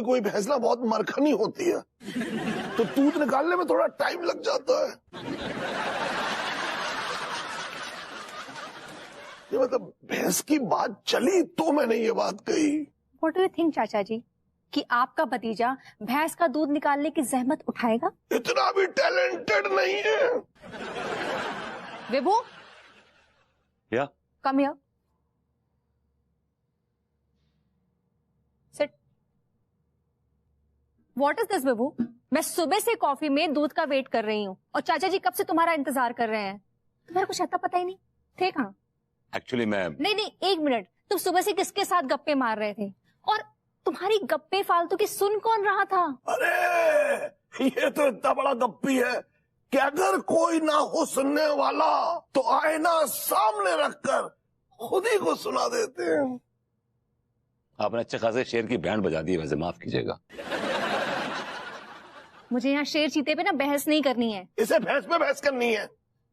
कोई कोई भैंस ना बहुत मरखनी होती है, तो दूध निकालने में थोड़ा टाइम लग जाता है। ये मतलब भैंस की बात चली तो मैंने ये बात कही। What do you think, चाचा जी, कि आपका भतीजा भैंस का दूध निकालने की जहमत उठाएगा? इतना भी टैलेंटेड नहीं है। विभू, या come here, sit. What is this Vibhu? मैं सुबह से कॉफी में दूध का वेट कर रही हूँ और चाचा जी कब से तुम्हारा इंतजार कर रहे हैं। तुम्हारा कुछ आता पता ही नहीं थे कहाँ? एक्चुअली मैं नहीं, एक मिनट, तुम सुबह से किसके साथ गप्पे मार रहे थे? और तुम्हारी गप्पे फालतू की सुन कौन रहा था? अरे ये तो इतना बड़ा गप्पी है कि अगर कोई ना हो सुनने वाला तो आईना सामने रखकर खुद ही को सुना देते हैं। आपने अच्छे खासे शेर की बैंड बजा दी, वैसे माफ कीजिएगा। मुझे यहाँ शेर चीते पे ना बहस नहीं करनी है। इसे भैंस पे बहस करनी है।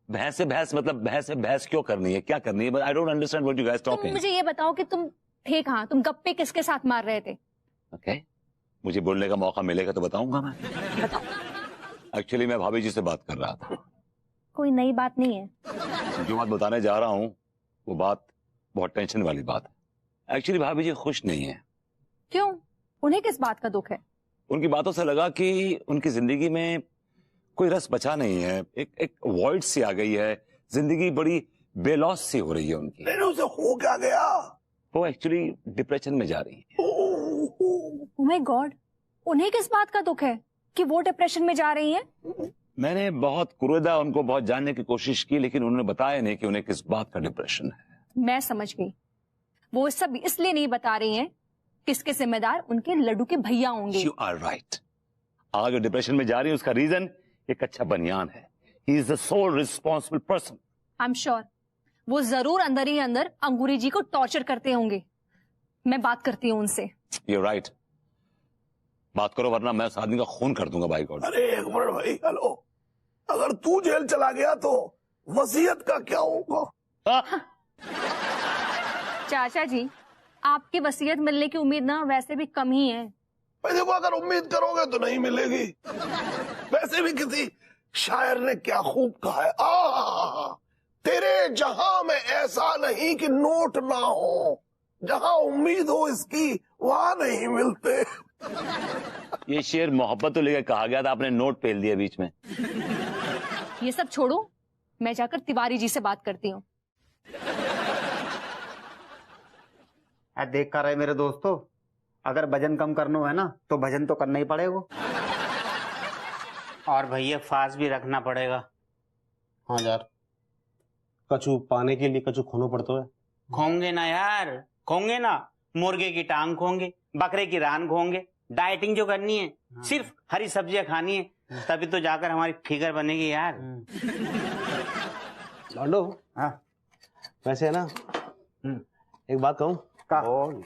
भैंस से बहस मतलब भैंस से बहस क्यों करनी है, क्या करनी है? I don't understand what you guys तुम टॉकिंग। मुझे ये बताओ कि तुम थे कहाँ? तुम गप्पे किसके साथ मार रहे थे? ओके, मुझे बोलने का मौका मिलेगा तो बताऊंगा मैं। बताओ। एक्चुअली मैं भाभी जी से बात कर रहा था। कोई नई बात नहीं है। जो बात बताने जा रहा हूँ वो बात बहुत टेंशन वाली बात है। एक्चुअली भाभी जी खुश नहीं है। क्यों? उन्हें किस बात का दुख है? उनकी बातों से लगा कि उनकी जिंदगी में कोई रस बचा नहीं है, एक वॉइड सी आ गई है, जिंदगी बड़ी बेलौस सी हो रही है उनकी। नहीं, उसे हो क्या गया? वो एक्चुअली डिप्रेशन में जा रही है। ओह माय गॉड, उन्हें किस बात का दुख है कि वो डिप्रेशन में जा रही हैं? मैंने बहुत कुरेदा उनको बहुत जानने की कोशिश की, लेकिन उन्होंने बताया नहीं कि उन्हें किस बात का डिप्रेशन है। मैं समझ गई, वो सब इसलिए नहीं बता रही हैं कि इसके जिम्मेदार उनके लड्डू के भैया होंगे। You are right। आज जो डिप्रेशन में जा रही है उसका रीजन एक अच्छा बनियान है। He is the sole responsible person। I am sure वो जरूर अंदर ही अंदर अंगूरी जी को टॉर्चर करते होंगे। मैं बात करती हूँ उनसे। You're right। बात करो वरना मैं उस आदमी का खून कर दूंगा बाई गॉड। अरे एक मिनट भाई, हेलो, अगर तू जेल चला गया तो वसीयत का क्या होगा? चाचा जी, आपकी वसीयत मिलने की उम्मीद ना वैसे भी कम ही है। भाई देखो, अगर उम्मीद करोगे तो नहीं मिलेगी। वैसे भी किसी शायर ने क्या खूब कहा है, तेरे जहां में ऐसा नहीं कि नोट ना हो, जहां उम्मीद हो इसकी वहां नहीं मिलते। ये शेर मोहब्बत तो लेकर कहा गया था, आपने नोट पेल दिया बीच में। ये सब छोड़ो, मैं जाकर तिवारी जी से बात करती हूँ। देख कर रहे मेरे दोस्तों, अगर वजन कम करना है ना तो भजन तो करना ही पड़ेगा। और भैया फास्ट भी रखना पड़ेगा। हाँ यार, कछु पाने के लिए कछु खोना पड़ता है। खोंगे ना यार, खोंगे ना, मुर्गे की टांग खोंगे, बकरे की रान खोंगे। डाइटिंग जो करनी है, सिर्फ हरी सब्जियां खानी है, तभी तो जाकर हमारी फिगर बनेगी यार। लॉन्डो, हाँ वैसे है ना, एक बात कहूँ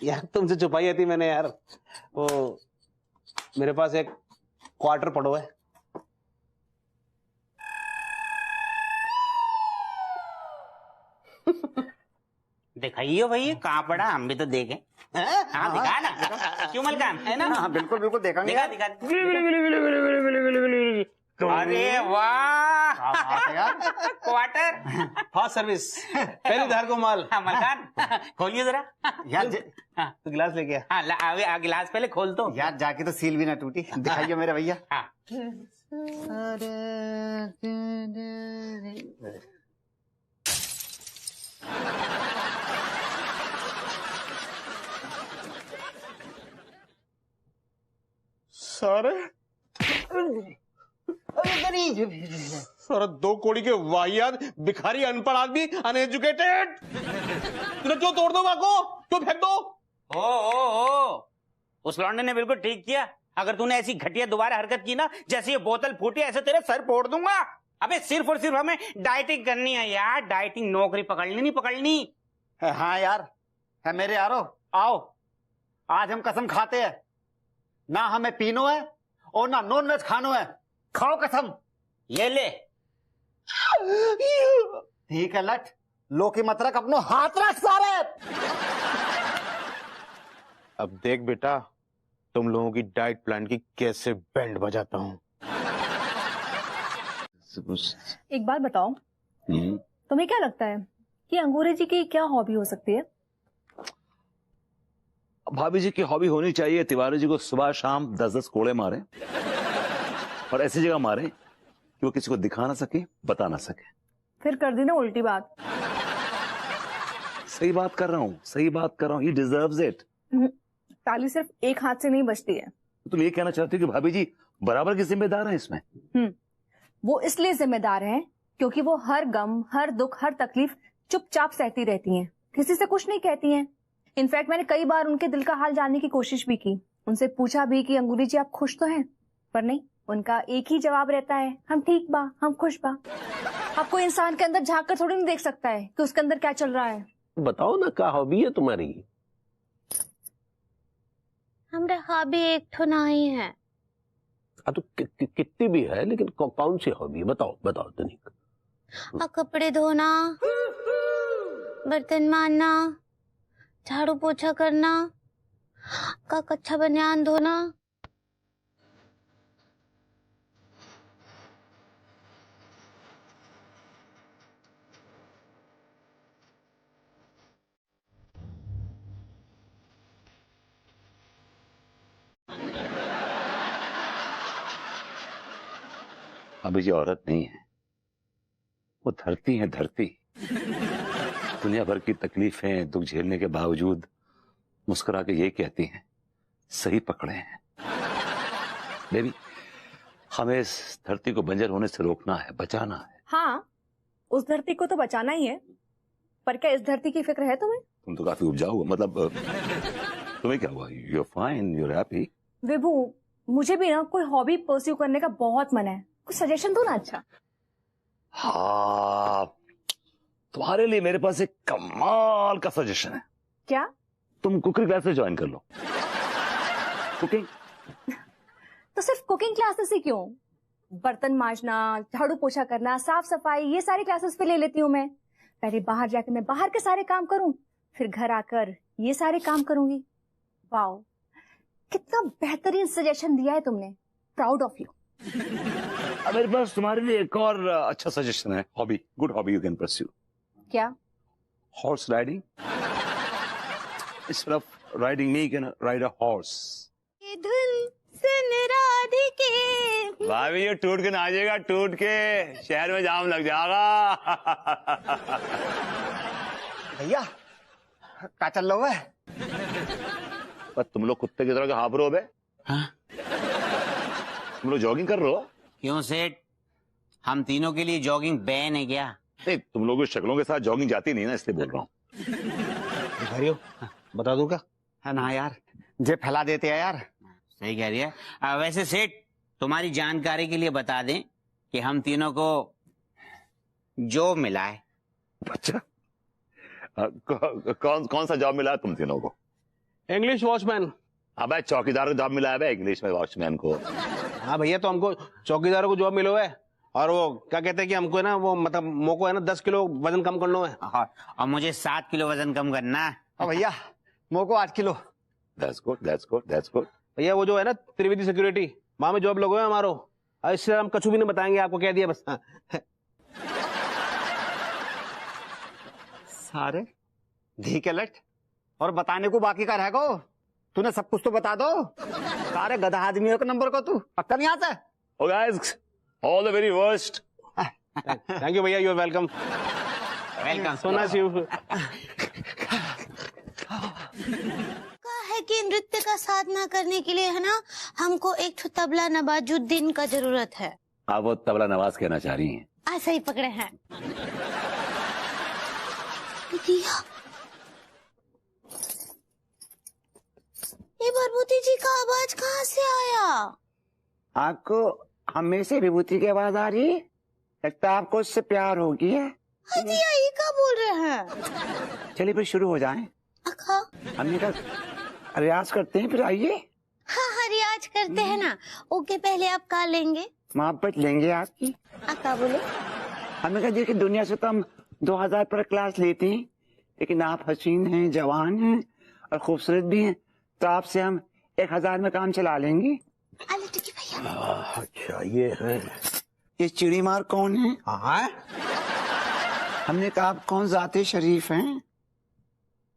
यार, तुमसे छुपाई थी मैंने यार। वो मेरे पास एक क्वार्टर पड़ो है। दिखाइयो भैया कहाँ पड़ा, हम भी तो देखें। हाँ दिखा ना, क्यों मलकान, है ना? हाँ बिल्कुल बिल्कुल देखेंगे। दिखा दिखा। अरे वाह यार, क्वार्टर फास्ट सर्विस, पहली धार को माल। हाँ मलकान, खोलिए जरा यार हाँ तो गिलास लेके आ। हाँ गिलास पहले खोल तो यार, जाके तो सील भी ना टूटी। दिखाइए मेरे भैया। हाँ सारे सारा 2 कौड़ी के वाहियात भिखारी अनपढ़ आदमी अनएजुकेटेड। तूने क्यों तोड़ दो को, क्यों फेंक दो? ओ उस लौंडे ने बिल्कुल ठीक किया। अगर तूने ऐसी घटिया दोबारा हरकत की ना, जैसे ये बोतल फूटी, ऐसे तेरे सर फोड़ दूंगा। अबे सिर्फ और सिर्फ हमें डाइटिंग करनी है यार, डाइटिंग। नौकरी पकड़नी नहीं पकड़नी। हाँ यार, है मेरे यारो, आओ आज हम कसम खाते हैं, ना हमें पीनो है और ना नॉन वेज खानो है। खाओ कसम। ये ले। ठीक है लट, लो की मत रख, अपनो हाथ रख सारे। अब देख बेटा, तुम लोगों की डाइट प्लान की कैसे बैंड बजाता हूँ। एक बात बताओ, तुम्हें क्या लगता है कि अंगूरी जी की क्या हॉबी हो सकती है? भाभी जी की हॉबी होनी चाहिए तिवारी जी को सुबह शाम 10-10 कोड़े मारे और ऐसी जगह मारे कि वो किसी को दिखा ना सके, बता ना सके। फिर कर दी ना उल्टी बात। सही बात कर रहा हूँ, सही बात कर रहा हूँ। ही डिजर्व्स इट। ताली सिर्फ एक हाथ से नहीं बजती है। तुम ये कहना चाहते हो कि भाभी जी बराबर की जिम्मेदार है इसमें? वो इसलिए जिम्मेदार हैं क्योंकि वो हर गम, हर दुख, हर तकलीफ चुपचाप सहती रहती हैं, किसी से कुछ नहीं कहती हैं। इनफैक्ट मैंने कई बार उनके दिल का हाल जानने की कोशिश भी की, उनसे पूछा भी कि अंगूरी जी आप खुश तो हैं, पर नहीं, उनका एक ही जवाब रहता है, हम ठीक बा, हम खुश बा। आपको इंसान के अंदर झांक कर थोड़ी नहीं देख सकता है कि उसके अंदर क्या चल रहा है। बताओ ना क्या हॉबी है तुम्हारी? हमारे हॉबी एक ठो नहीं है। तो कितनी भी है, लेकिन कौन सी हॉबी है? बताओ बताओ तनिक। कपड़े धोना, बर्तन मांजना, झाड़ू पोछा करना, का कच्चा बनियान धोना। अभी जी औरत नहीं है, वो धरती है, धरती। दुनिया भर की तकलीफें, दुख झेलने के बावजूद मुस्कुरा के ये कहती हैं, सही पकड़े हैं बेबी। हमें इस धरती को बंजर होने से रोकना है, बचाना है। हाँ, उस धरती को तो बचाना ही है, पर क्या इस धरती की फिक्र है तुम्हें? तुम तो काफी उपजाऊ हो, मतलब तुम्हें क्या हुआ? You are fine, you are happy. Vibhu, मुझे भी ना कोई हॉबी परस्यू करने का बहुत मन है, कुछ सजेशन दो ना। अच्छा हाँ, तुम्हारे लिए मेरे पास एक कमाल का सजेशन है। क्या? तुम कुकिंग क्लासेस ज्वाइन कर लो। कुकिंग तो सिर्फ कुकिंग क्लासेस ही क्यों? बर्तन मांजना, झाड़ू पोछा करना, साफ सफाई, ये सारी क्लासेस पे ले लेती हूँ मैं। पहले बाहर जाके मैं बाहर के सारे काम करूं, फिर घर आकर ये सारे काम करूंगी। वाओ, कितना बेहतरीन सजेशन दिया है तुमने, प्राउड ऑफ यू। अब मेरे पास तुम्हारे लिए एक और अच्छा सजेशन है, hobby, good hobby you can pursue. क्या? Horse riding. Instead of riding me, you can ride a horse. ये धुन सुन राधिके। भाभी ये टूट के नाचेगा, टूट के शहर में जाम लग जाएगा। भैया क्या चल रहा है? पर तुम लोग कुत्ते की तरह हाँफ रहे हो बे? हाँ? तुम लोग जॉगिंग कर रहे हो? क्यों सेठ, हम तीनों के लिए जॉगिंग बैन है क्या? नहीं, तुम लोगों की शक्लों के साथ जॉगिंग जाती नहीं ना, इसलिए बोल रहा हूँ। बता दूं क्या? है ना यार, जे फैला देते हैं यार। सही कह रही है। वैसे सेठ, तुम्हारी जानकारी के लिए बता दें कि हम तीनों को जॉब मिला है। अच्छा, कौन सा जॉब मिला है तुम तीनों को? English watchman. अबे चौकीदार को जॉब मिला है इंग्लिश में, वॉचमैन को। हाँ भैया, तो हमको चौकीदारों को जॉब मिलो है, और वो क्या कहते हैं कि हमको है ना, वो मतलब मोको है ना 10 किलो वजन कम करना है। और मुझे 7 किलो वजन कम करना है। और भैया मोको 8 kilo. That's good, that's good, that's good. भैया वो जो है ना त्रिवेदी सिक्योरिटी, वहां में जॉब लोगो है हमारो। इससे हम कछु भी नहीं बताएंगे, आपको कह दिया बस। सारे धी के लट, और बताने को बाकी का रहेगा। तूने सब कुछ तो बता दो। सारे गधा आदमियों के नंबर को तू पक्का यहाँ से। Oh guys, all the very worst. Thank you भैया, you are welcome. Welcome. So nice you. कहा है कि नृत्य का साधना करने के लिए है ना, हमको एक ठो तबला नवाजुद्दीन का जरूरत है। आप वो तबला नवाज कहना चाह रही हैं? ऐसा ही पकड़े हैं। दिया, ये भरभूति जी का आवाज कहाँ से आया? आपको हमें से विभूति की आवाज आ रही है? लगता है आपको उससे प्यार हो गया है। दिया, ये क्या बोल रहे हैं? चलिए फिर शुरू हो जाएं। अखा, हमने कहा रियाज करते हैं, फिर आइए। हाँ, रियाज करते हैं ना। ओके, पहले आप का लेंगे? मोहब्बत लेंगे आपकी। अक्का बोले। हमें कहा देखिए, दुनिया से तो हम 2000 पर क्लास लेते हैं, लेकिन आप हसीन हैं, जवान हैं और खूबसूरत भी हैं, तो आपसे हम 1000 में काम चला लेंगी? आलू टिक्की भैया। अच्छा ये है। ये चिड़ी मार कौन है? हाँ, हमने कहा आप कौन जाते शरीफ हैं?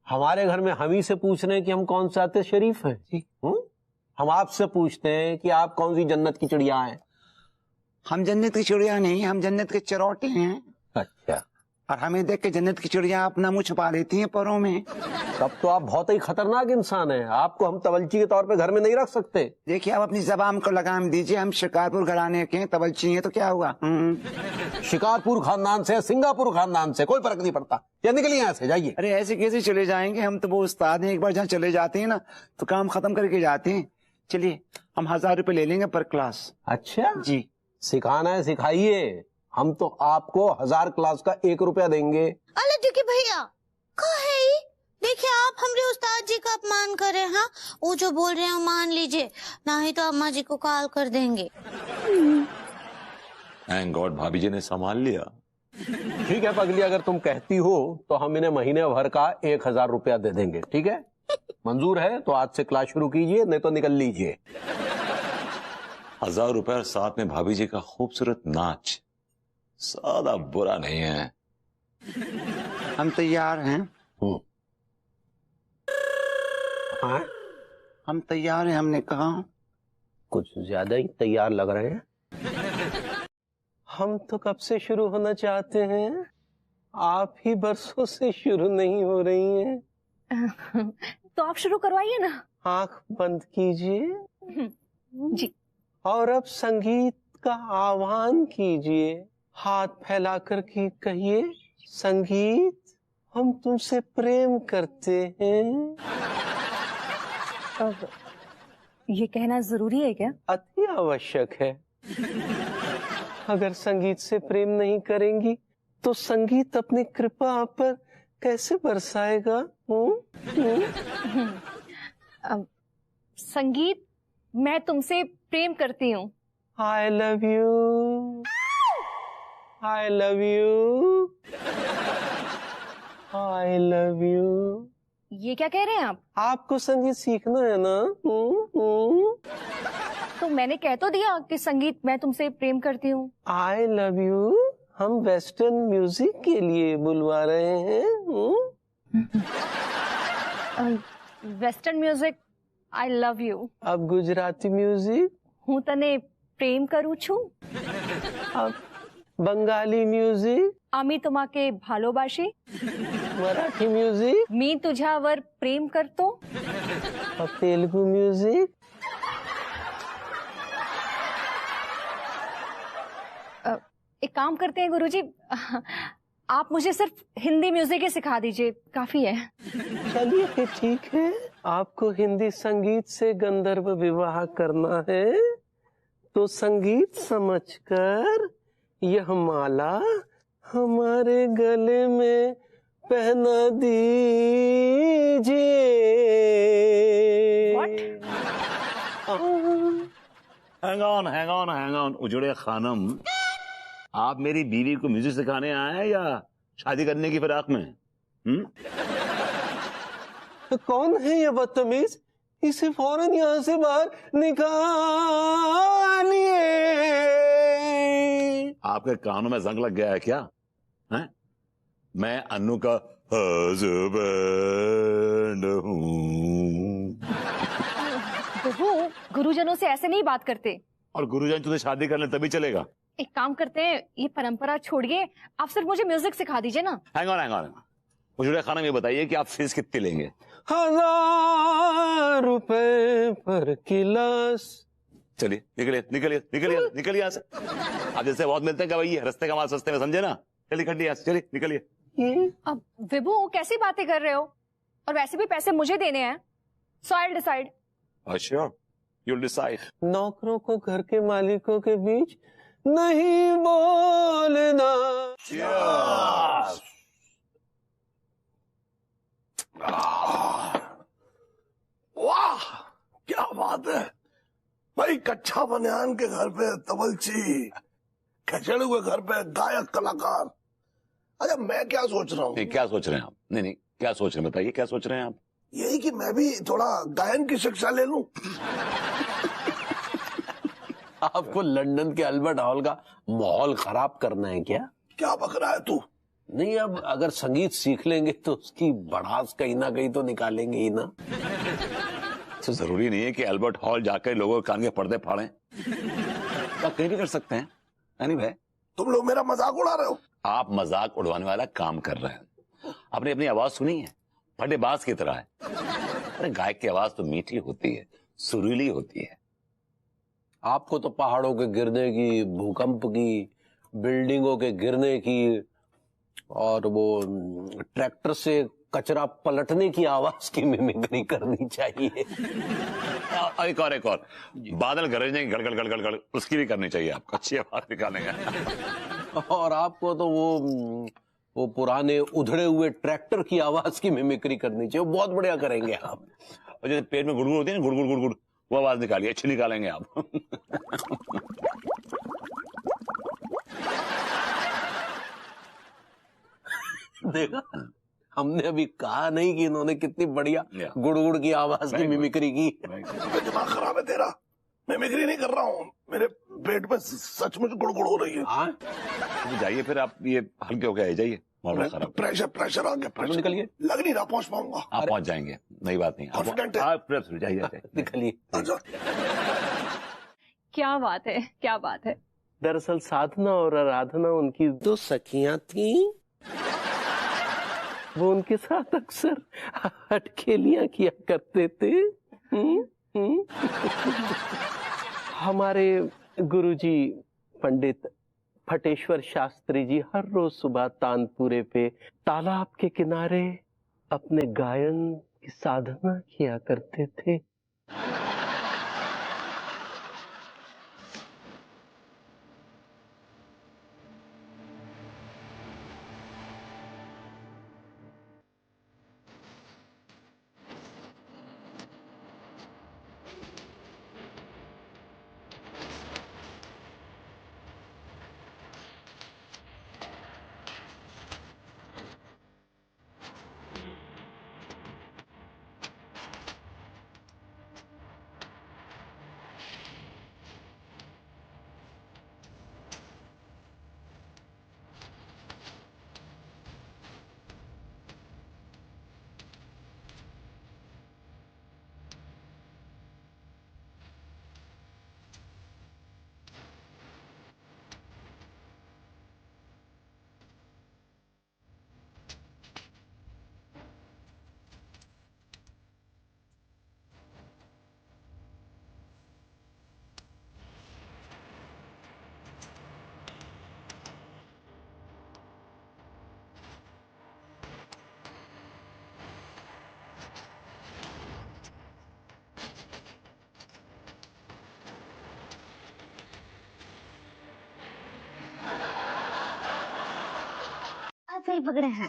हमारे घर में हम ही से पूछ रहे हैं कि हम कौन से आते शरीफ हैं। हम आपसे पूछते हैं कि आप कौन सी जन्नत की चिड़िया हैं। हम जन्नत की चिड़िया नहीं, हम जन्नत के चरौटे हैं। अच्छा, और हमें देख के जन्नत की चिड़िया अपना मुंह छुपा लेती हैं परों में। तब तो आप बहुत ही खतरनाक इंसान हैं। आपको हम तवलची के तौर पे घर में नहीं रख सकते। देखिए आप अपनी जबान को लगाम दीजिए, हम शिकारपुर घराने के तवलची हैं तो क्या हुआ? शिकारपुर खानदान से, सिंगापुर खानदान से, कोई फर्क नहीं पड़ता। या निकलिए यहाँ से, जाइए। अरे ऐसे कैसे चले जाएंगे? हम तो वो उस्ताद हैं, एक बार जहाँ चले जाते हैं ना तो काम खत्म करके जाते हैं। चलिए हम 1000 रुपए ले लेंगे पर क्लास। अच्छा जी, सिखाना है सिखाइए। हम तो आपको 1000 क्लास का 1 रुपया देंगे। आलू टिक्की भैया कहा है ये? देखिए आप हमरे उस्ताद जी का अपमान कर रहे हैं। हाँ, वो जो बोल रहे हैं वो मान लीजिए, नहीं तो अम्मा जी को कॉल कर देंगे। थैंक गॉड भाभी जी ने संभाल लिया। ठीक है पगली, अगर तुम कहती हो तो हम इन्हें महीने भर का 1000 रुपया दे देंगे। ठीक है, मंजूर है तो आज से क्लास शुरू कीजिए, नहीं तो निकल लीजिए। 1000 रुपए और साथ में भाभी जी का खूबसूरत नाच, ज्यादा बुरा नहीं है। हम तैयार हैं। हाँ? हम तैयार हैं, हमने कहा। कुछ ज्यादा ही तैयार लग रहे हैं। हम तो कब से शुरू होना चाहते हैं, आप ही बरसों से शुरू नहीं हो रही हैं। तो आप शुरू करवाइए ना। आंख बंद कीजिए जी। और अब संगीत का आह्वान कीजिए। हाथ फैलाकर के कहिए, संगीत हम तुमसे प्रेम करते हैं। अब ये कहना जरूरी है क्या? अति आवश्यक है। अगर संगीत से प्रेम नहीं करेंगी तो संगीत अपनी कृपा आप पर कैसे बरसाएगा? अब संगीत, मैं तुमसे प्रेम करती हूँ। I love you. I love you. I love you. ये क्या कह रहे हैं आप? आपको संगीत सीखना है ना? तो मैंने कह तो दिया कि संगीत, मैं तुमसे प्रेम करती हूँ। I love you. हम वेस्टर्न म्यूजिक के लिए बुलवा रहे हैं। Western music, I love you. अब गुजराती म्यूजिक, हूँ तने प्रेम करूँ छू। अब बंगाली म्यूजिक, आमी तुम्हाके भालोबाशी। मराठी म्यूजिक, मी तुझ्यावर प्रेम करतो। और तेलुगु म्यूजिक। एक काम करते हैं गुरुजी, आप मुझे सिर्फ हिंदी म्यूजिक ही सिखा दीजिए, काफी है। चलिए फिर ठीक है, आपको हिंदी संगीत से गंधर्व विवाह करना है तो संगीत समझकर यह माला हमारे गले में पहना दीजिए। हैंग ऑन उजड़े खानम, आप मेरी बीवी को म्यूजिक सिखाने आए हैं या शादी करने की फिराक में? कौन है ये बदतमीज? इसे फौरन यहाँ से बाहर निकालिए। आपके कानों में जंग लग गया है क्या? हैं? मैं अन्नू का हस्बैंड हूँ। गुरुजनों से ऐसे नहीं बात करते। और गुरुजन तुझे शादी कर ले तभी चलेगा। एक काम करते हैं, ये परंपरा छोड़िए, आप सिर्फ मुझे म्यूजिक सिखा दीजिए ना। हैंग ऑन उजड़े खानम, ये बताइए कि आप फीस कितनी लेंगे? 1000 रुपए पर क्लास। चलिए निकलिए यहाँ से। आप जैसे बहुत मिलते हैं क्या भैया, रास्ते का माल सस्ते में, समझे ना? चलिए खड्डी यहाँ से, चलिए निकलिए। अब विभू कैसी बातें कर रहे हो? और वैसे भी पैसे मुझे देने हैं, सो आई विल डिसाइड। अच्छा, you'll decide. नौकरों को घर के मालिकों के बीच नहीं बोलना। वाह क्या बात है भाई, कच्चा बनियान के घर पे तबलची, खचड़ू के घर पे गायक कलाकार। अच्छा मैं क्या सोच रहा हूँ? नहीं, क्या सोच रहे हैं आप? नहीं क्या सोच रहे हैं, बताइए क्या सोच रहे हैं आप? यही कि मैं भी थोड़ा गायन की शिक्षा ले लूं। आपको लंदन के अल्बर्ट हॉल का माहौल खराब करना है क्या? क्या बक रहा है तू? नहीं, अब अगर संगीत सीख लेंगे तो उसकी बढ़ास कहीं ना कहीं तो निकालेंगे ही ना। तो जरूरी नहीं है कि अल्बर्ट हॉल जाकर लोगों के कान के पर्दे फाड़ें। आप कहीं भी कर सकते हैं। भाई तुम लोग मेरा मजाक उड़ा रहे हो। आप मजाक उड़वाने वाला काम कर रहे हैं। आपने अपनी आवाज सुनी है? फटे बाज की तरह है। अरे गायक की आवाज तो मीठी होती है, सुरीली होती है। आपको तो पहाड़ों के गिरने की, भूकंप की, बिल्डिंगों के गिरने की और वो ट्रैक्टर से कचरा पलटने की आवाज की मिमिक्री करनी चाहिए। एक और बादल गरजने की गड़गड़ गड़गड़ गड़, उसकी भी करनी चाहिए आपको। अच्छी आवाज निकालेंगे। और आपको तो वो पुराने उधड़े हुए ट्रैक्टर की आवाज की मिमिक्री करनी चाहिए। बहुत बढ़िया करेंगे आप। और जैसे पेट में गुड़गुड़ होती है ना, गुड़गुड़ गुड़गुड़, वो आवाज निकालिए, अच्छी निकालेंगे आप। देखा, हमने अभी कहा नहीं कि इन्होंने कितनी बढ़िया गुड़गुड़ की आवाज की मिमिक्री की। दिमाग खराब है तेरा। मिमिक्री नहीं कर रहा हूँ, मेरे पेट में सचमुच गुड़गुड़ हो रही है। तो जाइए फिर, आप ये हल्के होके आ जाइए। प्रेशर आ गया। निकलिए। लग नहीं रहा पहुंच पाऊंगा। आप पहुंच जाएंगे, नई बात नहीं। Confident है। आप जाइए। निकलिए। क्या बात है, क्या बात है। दरअसल साधना और आराधना उनकी दो सखियां थीं। वो उनके साथ अक्सर हटखेलियां किया करते थे। हमारे गुरुजी पंडित फटेश्वर शास्त्री जी हर रोज सुबह तानपुरे पे तालाब के किनारे अपने गायन की साधना किया करते थे। सही पकड़े हैं।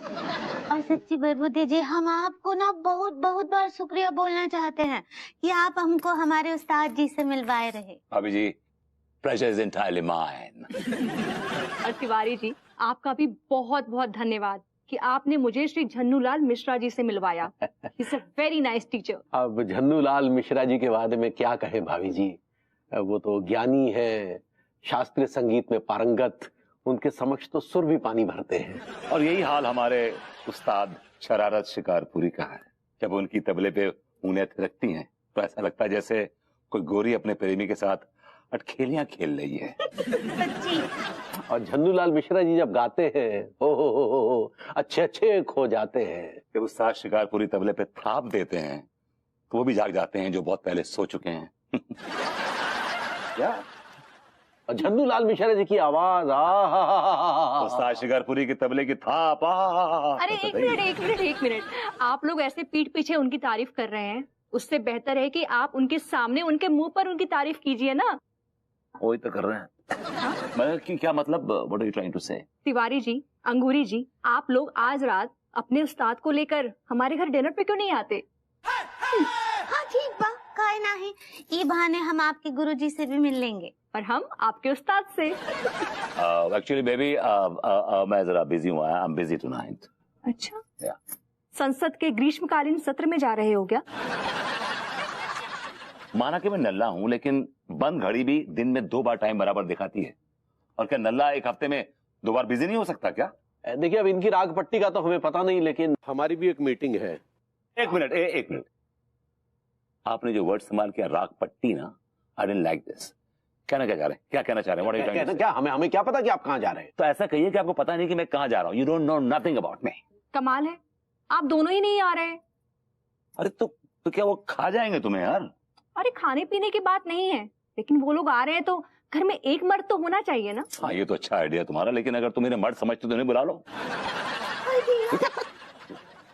और सच्ची बरबूदे जी, हम आपको ना बहुत बहुत बार शुक्रिया बोलना चाहते हैं कि आप हमको हमारे उस्ताद जी से मिलवाए रहे। अभी जी, प्रेशर इज एंटायरली माइन। और तिवारी जी, आपका भी बहुत बहुत धन्यवाद कि आपने मुझे श्री झन्नूलाल मिश्रा जी से मिलवाया। He is a very nice teacher. अब झन्नूलाल मिश्रा जी के बारे में क्या कहें भाभी जी, वो तो ज्ञानी है, शास्त्रीय संगीत में पारंगत। उनके समक्ष तो सुर भी पानी भरते हैं। और यही हाल हमारे उस्ताद शरारत शिकारपुरी का है। जब उनकी तबले पे ऊँगलियां थिरकती हैं तो ऐसा लगता है जैसे कोई गोरी अपने प्रेमी के साथ अटखेलियां खेल रही है। और झन्नूलाल मिश्रा जी जब गाते हैं हो अच्छे अच्छे खो जाते हैं। जब उस्ताद शिकारपुरी तबले पे थाप देते हैं तो वो भी जाग जाते हैं जो बहुत पहले सो चुके हैं। क्या? और झन्नूलाल मिश्रा जी की आवाज, उस्ताद शिकारपुरी के तबले की थाप। अरे एक मिनट, आप लोग ऐसे पीठ पीछे उनकी तारीफ कर रहे हैं, उससे बेहतर है कि आप उनके सामने उनके मुंह पर उनकी तारीफ कीजिए ना। वही तो कर रहे हैं। मैं क्या मतलब, what are you trying to say? Tiwari जी, अंगूरी जी, आप लोग आज रात अपने उस्ताद को लेकर हमारे घर डिनर पे क्यों नहीं आते? हाँ ठीक बा, काहे नहीं। ये बहाने हम आपके गुरुजी से भी मिल लेंगे और हम आपके उस्ताद से। एक्चुअली बेबी, मैं जरा बिजी हूँ। I am busy tonight. अच्छा, संसद के ग्रीष्मकालीन सत्र में जा रहे हो क्या? माना कि मैं नल्ला हूं, लेकिन बंद घड़ी भी दिन में 2 बार टाइम बराबर दिखाती है। और क्या नल्ला एक हफ्ते में 2 बार बिजी नहीं हो सकता क्या? देखिए, अब इनकी राग पट्टी का तो हमें पता नहीं, लेकिन हमारी भी एक मीटिंग है। एक मिनट, आपने जो वर्ड इस्तेमाल किया राग पट्टी ना, आई डिडंट लाइक दिस। कहना क्या चाह रहे हैं? क्या कहना चाह रहे हैं? What are you trying to say? क्या हमें क्या पता कि आप कहाँ जा रहे हैं? तो ऐसा कहिए कि आपको पता नहीं कि मैं कहाँ जा रहा हूँ। You don't know nothing about me. कमाल है, आप दोनों ही नहीं आ रहे। अरे तो क्या वो खा जाएंगे तुम्हें यार? अरे खाने पीने की बात नहीं है, लेकिन वो लोग आ रहे हैं तो घर में एक मर्द तो होना चाहिए ना। हाँ, ये तो अच्छा आइडिया तुम्हारा, लेकिन अगर तुम इन्हें मर्द समझते तो इन्हें बुला लो।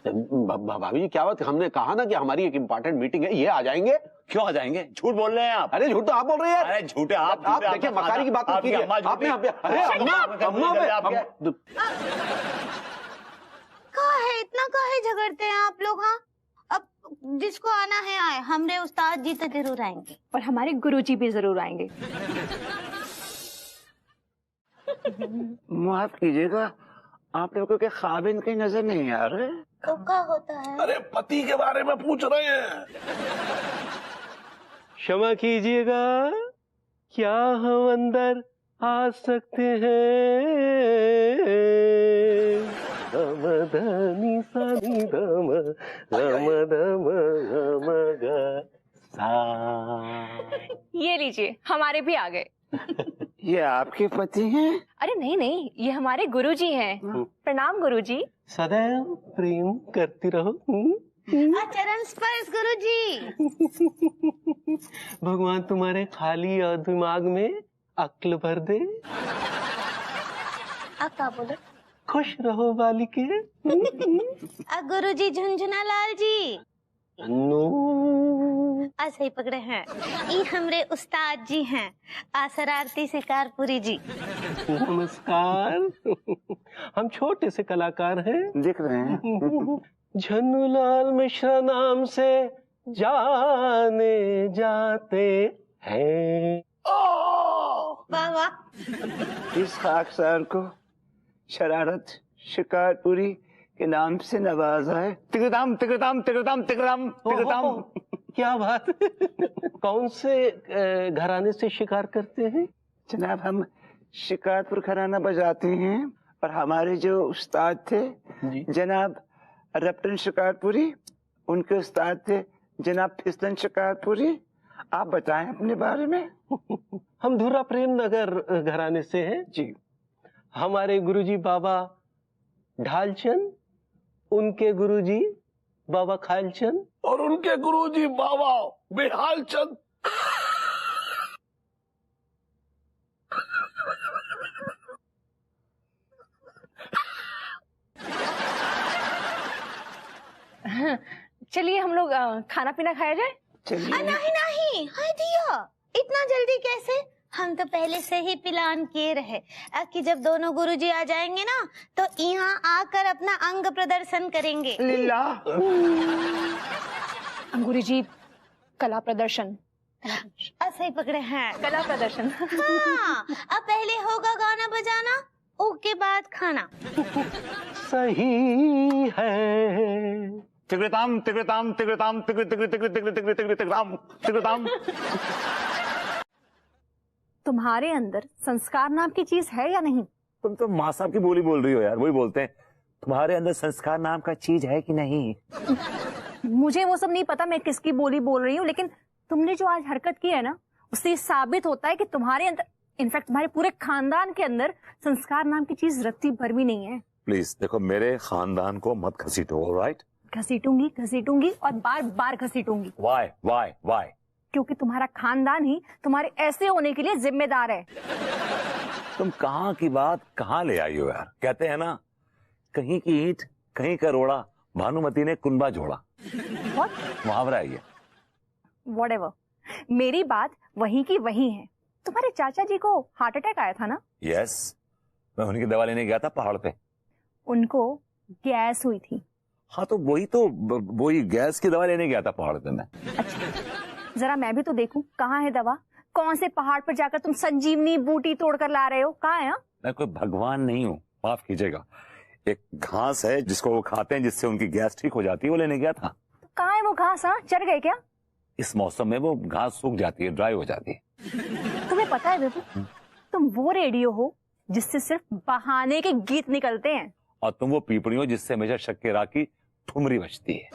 भाभी जी, क्या बात, हमने कहा ना कि हमारी एक इंपॉर्टेंट मीटिंग है, ये आ जाएंगे। क्यों आ जाएंगे? झूठ बोल रहे हैं आप। अरे झूठ तो आप बोल रहे हैं। अरे झूठे आप देखिए, मकारी की बात मत कीजिए। आपने अरे अम्मा काहे इतना काहे झगड़ते हैं आप लोग? हाँ, अब जिसको आना है आए, हमरे उस्ताद जी तो जरूर आएंगे और हमारे गुरुजी भी जरूर आएंगे। माफ कीजिएगा, आप लोगों के ख्वाब इनकी नजर नहीं आ रहे। तो क्या होता है? अरे पति के बारे में पूछ रहे हैं। क्षमा कीजिएगा, क्या हम अंदर आ सकते हैं? धम धनी सनी धम धम धम धम ग सा। ये लीजिए, हमारे भी आ गए। ये आपके पति हैं? अरे नहीं, ये हमारे गुरुजी हैं। प्रणाम गुरुजी। सदैव प्रेम करती रहो। चरण स्पर्श गुरुजी। भगवान तुम्हारे खाली और दिमाग में अक्ल भर दे। आप क्या बोले? खुश रहो बालिके। गुरुजी झुनझुना लाल जी। ऐसे ही पकड़े हैं। ये हमरे उस्ताद जी हैं, शरारती शिकारपुरी जी। नमस्कार। हम छोटे से कलाकार हैं, दिख रहे हैं। झन्नूलाल मिश्रा नाम से जाने जाते हैं। वाह वाह। इस खाकसार को शरारत शिकारपुरी के नाम से नवाजा है। तिकड़ाम तिकड़ाम तिकड़ाम तिकड़ाम तिकड़ाम। क्या बात। कौन से घराने से शिकार करते हैं? जनाब, हम शिकारपुर घराना बजाते हैं, और हमारे जो उस्ताद थे जनाब रपटन शिकारपुरी, उनके उस्ताद थे जनाब फिसलन शिकारपुरी। आप बताएं अपने बारे में। हम धुरा प्रेम नगर घराने से हैं जी। हमारे गुरुजी बाबा ढालचंद, उनके गुरुजी बाबा खालचंद, और उनके गुरुजी बाबा बेहालचंद। चलिए हम लोग खाना पीना खाया जाए। नहीं हाय दिया, इतना जल्दी कैसे? हम तो पहले से ही प्लान किए रहे कि जब दोनों गुरुजी आ जाएंगे ना तो यहाँ आकर अपना अंग प्रदर्शन करेंगे। लीला। गुरुजी, कला प्रदर्शन। ऐसे ही पकड़े हैं। कला प्रदर्शन। हाँ, अब पहले होगा गाना बजाना, उसके बाद खाना। सही है। तिकड़ाम तिकड़ाम तिकड़ाम तिकड़ तिकड़ तिकड़ तिकड़ तिकड़ तिकड़ तिकड़ाम तिकड़ाम। तुम्हारे अंदर संस्कार नाम की चीज है या नहीं? तुम तो माँ साहब की बोली बोल रही हो यार। वही बोलते हैं, तुम्हारे अंदर संस्कार नाम का चीज है कि नहीं। मुझे वो सब नहीं पता मैं किसकी बोली बोल रही हूँ, लेकिन तुमने जो आज हरकत की है ना, उससे साबित होता है कि तुम्हारे अंदर, इनफैक्ट तुम्हारे पूरे खानदान के अंदर संस्कार नाम की चीज रत्ती भर भी नहीं है। प्लीज देखो, मेरे खानदान को मत घसीटो। ऑलराइट? घसीटूंगी और बार बार घसीटूंगी। Why why why? क्योंकि तुम्हारा खानदान ही तुम्हारे ऐसे होने के लिए जिम्मेदार है। तुम कहाँ की बात कहाँ ले आई हो यार। कहते हैं ना, कहीं की ईंट कहीं का रोड़ा, भानुमति ने कुंबा जोड़ा। मुहावरा है ये। Whatever. मेरी बात वहीं की वहीं है। तुम्हारे चाचा जी को हार्ट अटैक आया था ना? यस, मैं उनकी दवा लेने गया था पहाड़ पे। उनको गैस हुई थी। हाँ तो वही गैस की दवा लेने गया था पहाड़ पे मैं। अच्छा, जरा मैं भी तो देखूं कहाँ है दवा। कौन से पहाड़ पर जाकर तुम संजीवनी बूटी तोड़कर ला रहे हो? कहाँ है? मैं कोई भगवान नहीं हूँ, माफ कीजिएगा। एक घास है जिसको वो खाते हैं, जिससे उनकी गैस ठीक हो जाती है, वो लेने गया था। तो कहाँ है वो घास? हाँ, चढ़ गए क्या? इस मौसम में वो घास सूख जाती है, ड्राई हो जाती है। तुम्हें पता है विभू, तुम वो रेडियो हो जिससे सिर्फ बहाने के गीत निकलते हैं, और तुम वो पीपड़ी हो जिससे हमेशा शक्के राग की ठुमरी बजती है।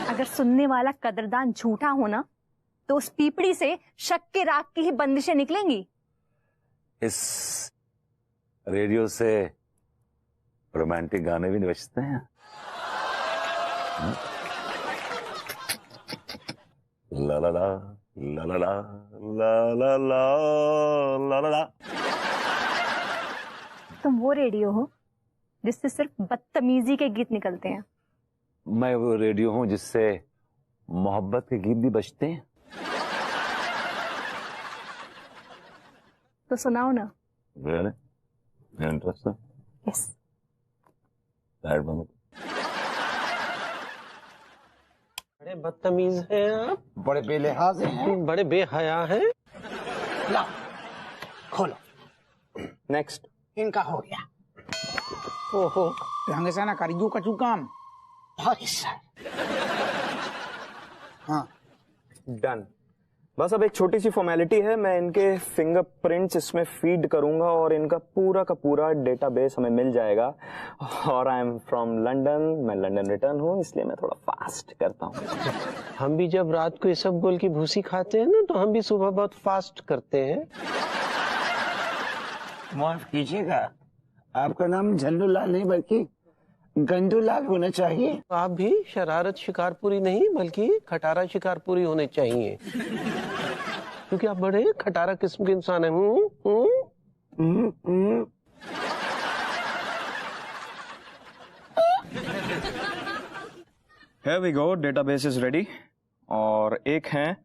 अगर सुनने वाला कदरदान झूठा हो ना, तो उस पीपड़ी से शक्के राग की ही बंदिशें निकलेंगी। इस रेडियो से रोमांटिक गाने भी बजते हैं। ला ला ला ला ला ला ला ला ला ला ला। तुम वो रेडियो हो जिससे सिर्फ बदतमीजी के गीत निकलते हैं। मैं वो रेडियो हूं जिससे मोहब्बत के गीत भी बजते हैं। तो सुनाओ ना। Really? Interesting. यस। बड़े बदतमीज हैं आप, बड़े बेलिहाज हैं। बड़े बेहया हैं। ला खोलो, नेक्स्ट। इनका हो गया। ओहो, ढंग से ना करियो कचू काम। हाँ डन। बस अब एक छोटी सी फॉर्मेलिटी है, मैं इनके फिंगरप्रिंट्स इसमें फीड करूंगा और इनका पूरा का पूरा डेटाबेस हमें मिल जाएगा। और आई एम फ्रॉम लंदन, मैं लंदन रिटर्न हूँ, इसलिए मैं थोड़ा फास्ट करता हूँ। हम भी जब रात को इसबगोल की भूसी खाते हैं ना, तो हम भी सुबह बहुत फास्ट करते हैं। माफ कीजिएगा, आपका नाम झंडूलाल नहीं बल्कि गंडूलाल होना चाहिए। आप भी शरारत शिकारपुरी नहीं बल्कि खटारा शिकारपुरी होने चाहिए, क्योंकि आप बड़े खटारा किस्म के इंसान हैं। Here we go, database is ready. और एक हैं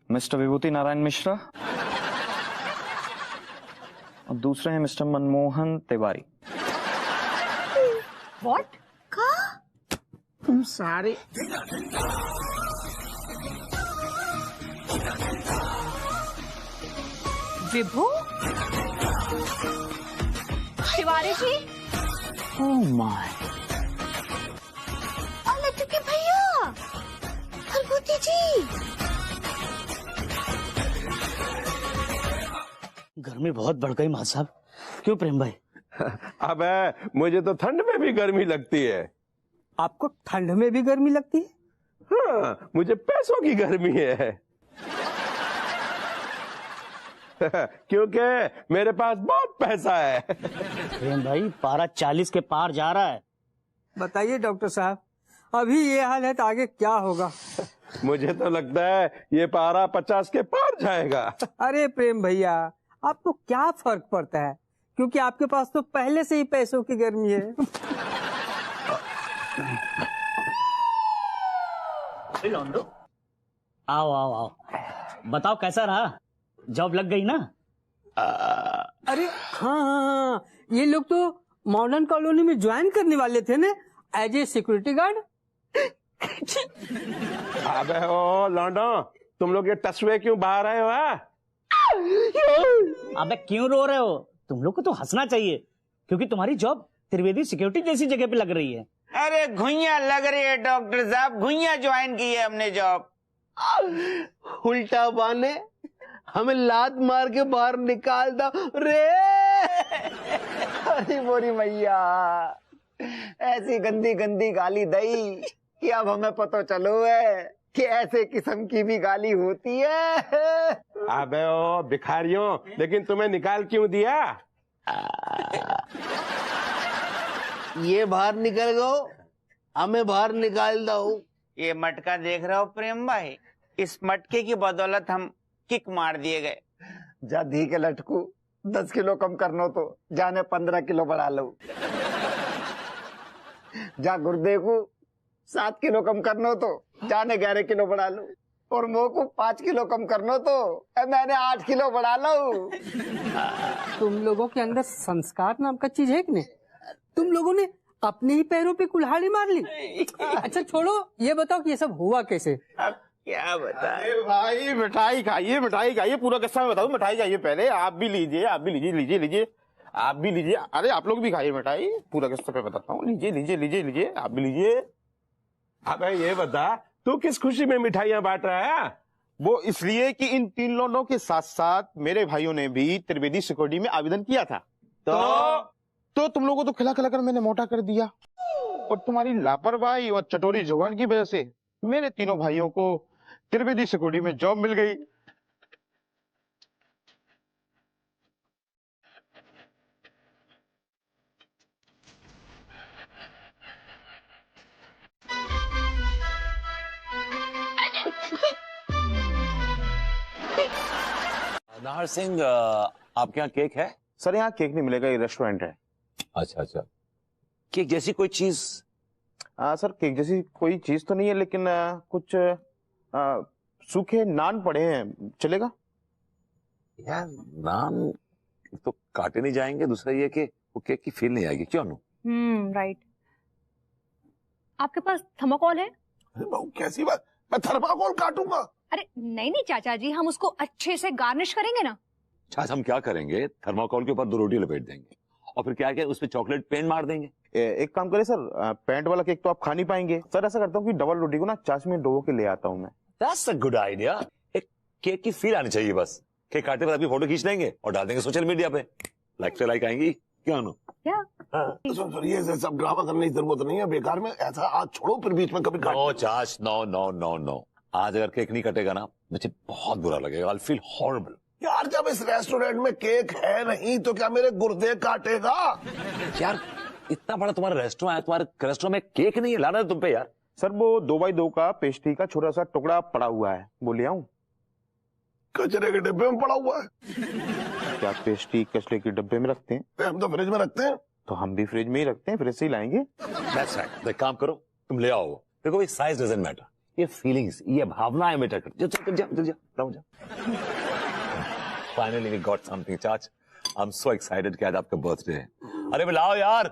मिस्टर विभूति नारायण मिश्रा और दूसरे हैं मिस्टर मनमोहन तिवारी। व्हाट? तुम सारे विभू? तिवारी जी? ओह माय, लट्टू के भैया, खरबूती जी। गर्मी बहुत बढ़ गई मां साहब। क्यों प्रेम भाई? अबे मुझे तो ठंड में भी गर्मी लगती है। आपको ठंड में भी गर्मी लगती है? हाँ, मुझे पैसों की गर्मी है। क्योंकि मेरे पास बहुत पैसा है। प्रेम भाई, पारा 40 के पार जा रहा है। बताइए डॉक्टर साहब, अभी ये हाल है तो आगे क्या होगा? मुझे तो लगता है ये पारा 50 के पार जाएगा। अरे प्रेम भैया, आपको क्या फर्क पड़ता है, क्योंकि आपके पास तो पहले से ही पैसों की गर्मी है। आओ आओ आओ, बताओ कैसा रहा? जॉब लग गई ना? अरे हाँ हाँ हाँ, ये लोग तो मॉडर्न कॉलोनी में ज्वाइन करने वाले थे ना, एज ए सिक्योरिटी गार्ड। अबे ओ लौंडो, तुम लोग ये टसवे क्यों बाहर आए हो? अबे क्यों रो रहे हो? तुम लोग को तो हंसना चाहिए, क्योंकि तुम्हारी जॉब त्रिवेदी सिक्योरिटी जैसी जगह पे लग रही है। अरे घुइयां लग रही है डॉक्टर साहब, घुइयां ज्वाइन की है हमने जॉब। उल्टा बाने हमें लात मार के बाहर निकाल दो रे। अरे मोरी मैया, ऐसी गंदी गंदी गाली दई कि अब हमें पता चलो है कि ऐसे किस्म की भी गाली होती है। अबे ओ भिखारियों, लेकिन तुम्हें निकाल क्यों दिया? ये बाहर निकल गो, हमें बाहर निकाल दो। ये मटका देख रहे हो प्रेम भाई, इस मटके की बदौलत हम किक मार दिए गए। जा धी के लटकू, 10 किलो कम करनो तो जाने 15 किलो बढ़ा लो। जा गुर्दे को 7 किलो कम करनो तो जाने 11 किलो बढ़ा लो। और मुंह को 5 किलो कम करनो तो मैंने 8 किलो बढ़ा लो। तुम लोगों के अंदर संस्कार नाम का चीज है कि नहीं? तुम लोगों ने अपने ही पैरों पे कुल्हाड़ी मार ली। अच्छा छोड़ो, ये बताओ कि ये सब हुआ कैसे? क्या बताए भाई, मिठाई खाइए, मिठाई खाइए, पूरा किस्सा मैं बताऊं। मिठाई खाइए पहले, आप भी लीजिए, आप भी लीजिए, लीजिए लीजिए। आप भी लीजिए, अरे आप लोग भी खाइए मिठाई, पूरा किस्सा पे बताता हूँ। लीजिए लीजिए लीजिए लीजिए, आप भी लीजिए। अबे ये बता, तू किस खुशी में मिठाइयाँ बांट रहा है? वो इसलिए कि इन 3 लोगों के साथ साथ मेरे भाइयों ने भी त्रिवेदी सिक्योरिटी में आवेदन किया था, तो तुम लोगों को तो खिला खिला कर मैंने मोटा कर दिया, और तुम्हारी लापरवाही और चटोरी जुबान की वजह से मेरे तीनों भाइयों को त्रिवेदी सिक्योरिटी में जॉब मिल गई। नाहर सिंह, आपके यहाँ केक है? सर यहाँ केक नहीं मिलेगा, ये रेस्टोरेंट है। अच्छा अच्छा, केक जैसी कोई चीज? सर केक जैसी कोई चीज तो नहीं है, लेकिन कुछ सूखे नान पड़े हैं, चलेगा? यार नान तो काटे नहीं जाएंगे, दूसरा ये कि वो केक की फील नहीं आएगी। क्यों? राइट। आपके पास थर्माकोल है? अरे बहू कैसी बात, मैं थर्माकोल काटूंगा? अरे नहीं नहीं चाचा जी, हम उसको अच्छे से गार्निश करेंगे ना। अच्छा, हम क्या करेंगे, थर्माकोल के ऊपर 2 रोटी लपेट देंगे और फिर क्या क्या उस पर चॉकलेट पेन मार देंगे। एक काम करें सर, पैंट वाला केक तो आप खा नहीं पाएंगे सर। ऐसा करता हूँ कि डबल रोटी को ना चाशनी में डुबो के ले आता हूँ मैं। That's a good idea। एक केक की फील आनी चाहिए बस। केक काटते वक्त अपनी फोटो खींच लेंगे और डाल देंगे सोशल मीडिया पे, लाइक से लाइक आएंगी। क्या नो? सुन, ये सब ड्रामा करने की जरूरत नहीं है, बेकार में ऐसा आज छोड़ो, फिर बीच में कभी नो चाच, नो नो नो नो। आज अगर केक नहीं कटेगा ना, मुझे बहुत बुरा लगेगा। I'll feel horrible। यार जब इस रेस्टोरेंट में केक है नहीं तो क्या मेरे गुर्दे काटेगा? यार इतना बड़ा तुम्हारा रेस्टोरेंट है, तुम्हारे रेस्टोरेंट में केक नहीं है, लाना है तुम पे यार। सर वो 2x2 का पेस्ट्री का छोटा सा टुकड़ा पड़ा हुआ है, वो ले आऊं? कचरे के डिब्बे में पड़ा हुआ है। क्या पेस्ट्री कचरे के डिब्बे में रखते हैं? हम तो फ्रिज में रखते हैं। तो हम भी फ्रिज में ही रखते हैं, फ्रिज से ही लाएंगे। That's right। तो एक काम करो, तुम ले आओ। देखो ये साइज डजंट मैटर, ये फीलिंग्स, ये भावनाएं मैटर करती है। फाइनली वी गॉट समथिंग चाच। आई एम सो एक्साइटेड कि आज आपका बर्थडे है। अरे लाओ यार,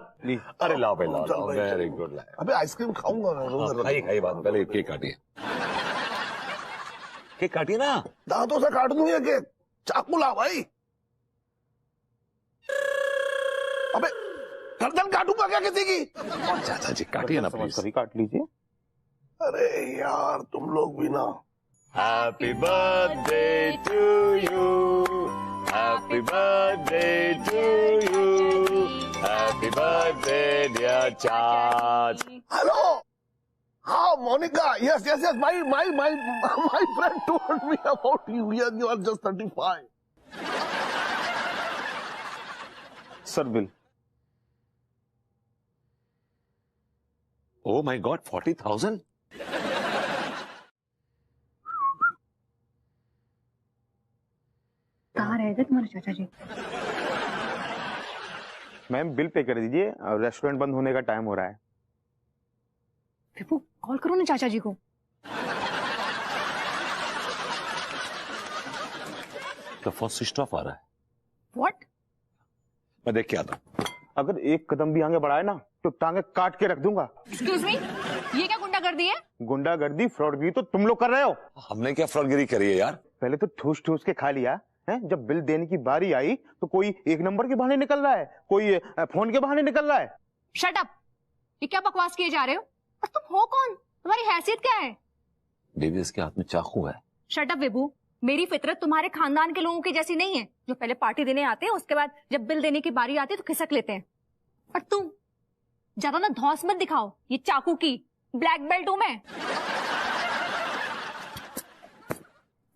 अरे लाओ भाई लाओ। Very good. अबे आइसक्रीम खाऊंगा मैं। खाइए बात, पहले केक काटिए। केक काटिए ना। दांतों से काट दूं ये केक? चाकू ला भाई। अबे गर्दन काटूंगा क्या किसी की? चाचा जी काटिए ना प्लीज। कभी काट लीजिए। अरे यार तुम लोग भी ना। Happy birthday to you, happy birthday to you, happy birthday dear चाच। हेलो, हाँ Monica, yes yes yes, my friend told me about you, you are just 35। Sir बिल। Oh my God, 40,000? कहाँ रह गए तुम्हारे चाचा जी? मैम बिल पे कर दीजिए, रेस्टोरेंट बंद होने का टाइम हो रहा है। विभू कॉल करो ना चाचा जी को। तो फोन स्विच ऑफ आ रहा है। What? मैं देख के आता हूँ। अगर एक कदम भी आगे बढ़ाए ना तो टांगे काट के रख दूंगा। Excuse me? ये क्या गुंडागर्दी है? गुंडागर्दी फ्रॉडगिरी तो तुम लोग कर रहे हो। हमने क्या फ्रॉडगिरी करी है यार? पहले तो ठूस ठूस के खा लिया है, जब बिल देने की बारी आई तो कोई 1 नंबर के बहाने निकल रहा है, कोई फोन के बहाने निकल रहा है। Shut up! ये क्या बकवास किए जा रहे हो? और तुम हो कौन? तुम्हारी हैसियत क्या है? बेबी इसके हाथ में चाकू है। शट अप विभू, मेरी फितरत तुम्हारे खानदान के लोगों की जैसी नहीं है, जो पहले पार्टी देने आते हैं, उसके बाद जब बिल देने की बारी आती है तो खिसक लेते हैं। और तुम ज्यादा ना धौंस मत दिखाओ, ये चाकू की ब्लैक बेल्ट हूं मैं।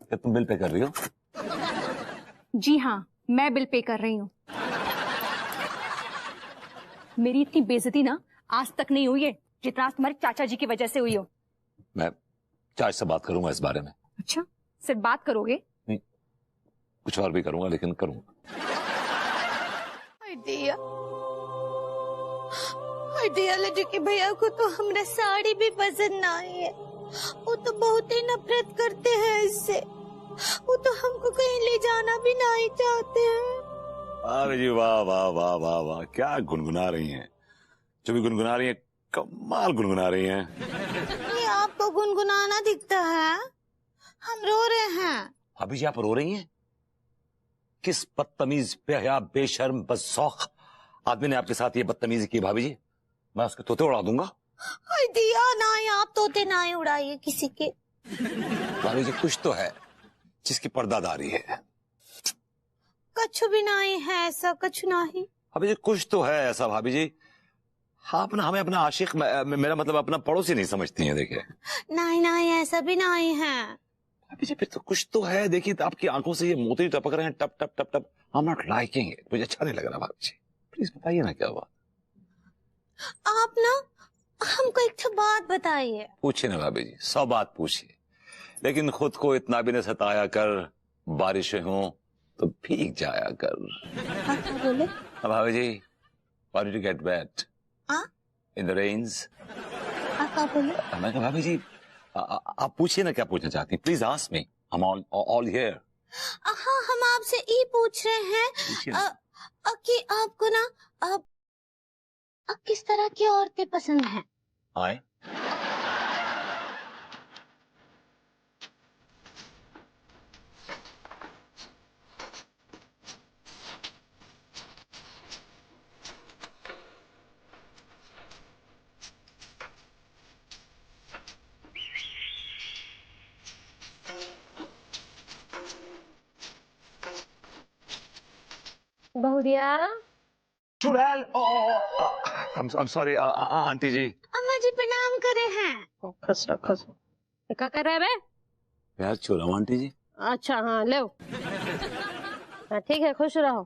क्या तुम बिल पे कर रही हो? जी हाँ, मैं बिल पे कर रही हूँ। मेरी इतनी बेइज्जती ना आज तक नहीं हुई है जितना आज तुम्हारे चाचा जी की वजह से हुई हो। मैं चाचा से बात करूंगा इस बारे में। अच्छा, सिर्फ बात करोगे? नहीं, कुछ और भी करूंगा, लेकिन करूंगा। लड्डू के भैया को तो हमारा साड़ी भी पसंद ना आई है। वो तो बहुत ही नफरत करते हैं इससे। वो तो हमको कहीं ले जाना भी नहीं चाहते हैं। अरे जी वाह वाह वाह वाह वाह, क्या गुनगुना रही हैं। जो भी गुनगुना रही हैं कमाल गुनगुना रही हैं। ये आपको गुनगुनाना दिखता है? हम रो रहे हैं। अभी जी आप रो रही हैं? किस बदतमीज बेहया बेशर्म बदसौख आदमी ने आपके साथ ये बदतमीजी की भाभी जी? मैं उसके तोते उड़ा दूंगा। हाय दिया ना ही आप तोते ना ही उड़ाइए किसी के। भाभी जी कुछ तो है जिसकी पर्दादारी है। कछु भी नहीं है ऐसा, कछु नहीं। भाभी जी कुछ तो है ऐसा भाभी जी। आप ना हमें अपना आशिक मेरा मतलब अपना पड़ोसी नहीं समझती हैं। देखिए नहीं नहीं ऐसा भी नहीं है। भाभी जी फिर तो कुछ तो है। देखिए तो आपकी आंखों से ये मोती टपक रहे हैं, टप टप टप टप। I am not liking it. मुझे अच्छा नहीं लग रहा भाभी जी। प्लीज बताइए ना क्या हुआ। आप ना हमको एक बात बताइए। पूछिए ना भाभी जी, 100 बात पूछिए, लेकिन खुद को इतना भी न सताया कर। बारिशें हों तो भीग जाया कर। क्या बोले? भाभी जी want to get wet in the rains. आप क्या बोले? मैं कहा भाभी जी आप पूछिए ना क्या पूछना चाहती हैं। Please ask me, I am all here. हाँ हम आपसे ये पूछ रहे हैं कि आपको ना अब किस तरह की औरतें पसंद हैं? आए बहुरिया। चुड़ैल। I'm sorry आंटी जी। अम्मा जी प्रणाम करे हैं। खस क्या कर रहे हैं बे? प्याज छोड़ा हूं आंटी जी। अच्छा हाँ ले ठीक है, खुश रहो।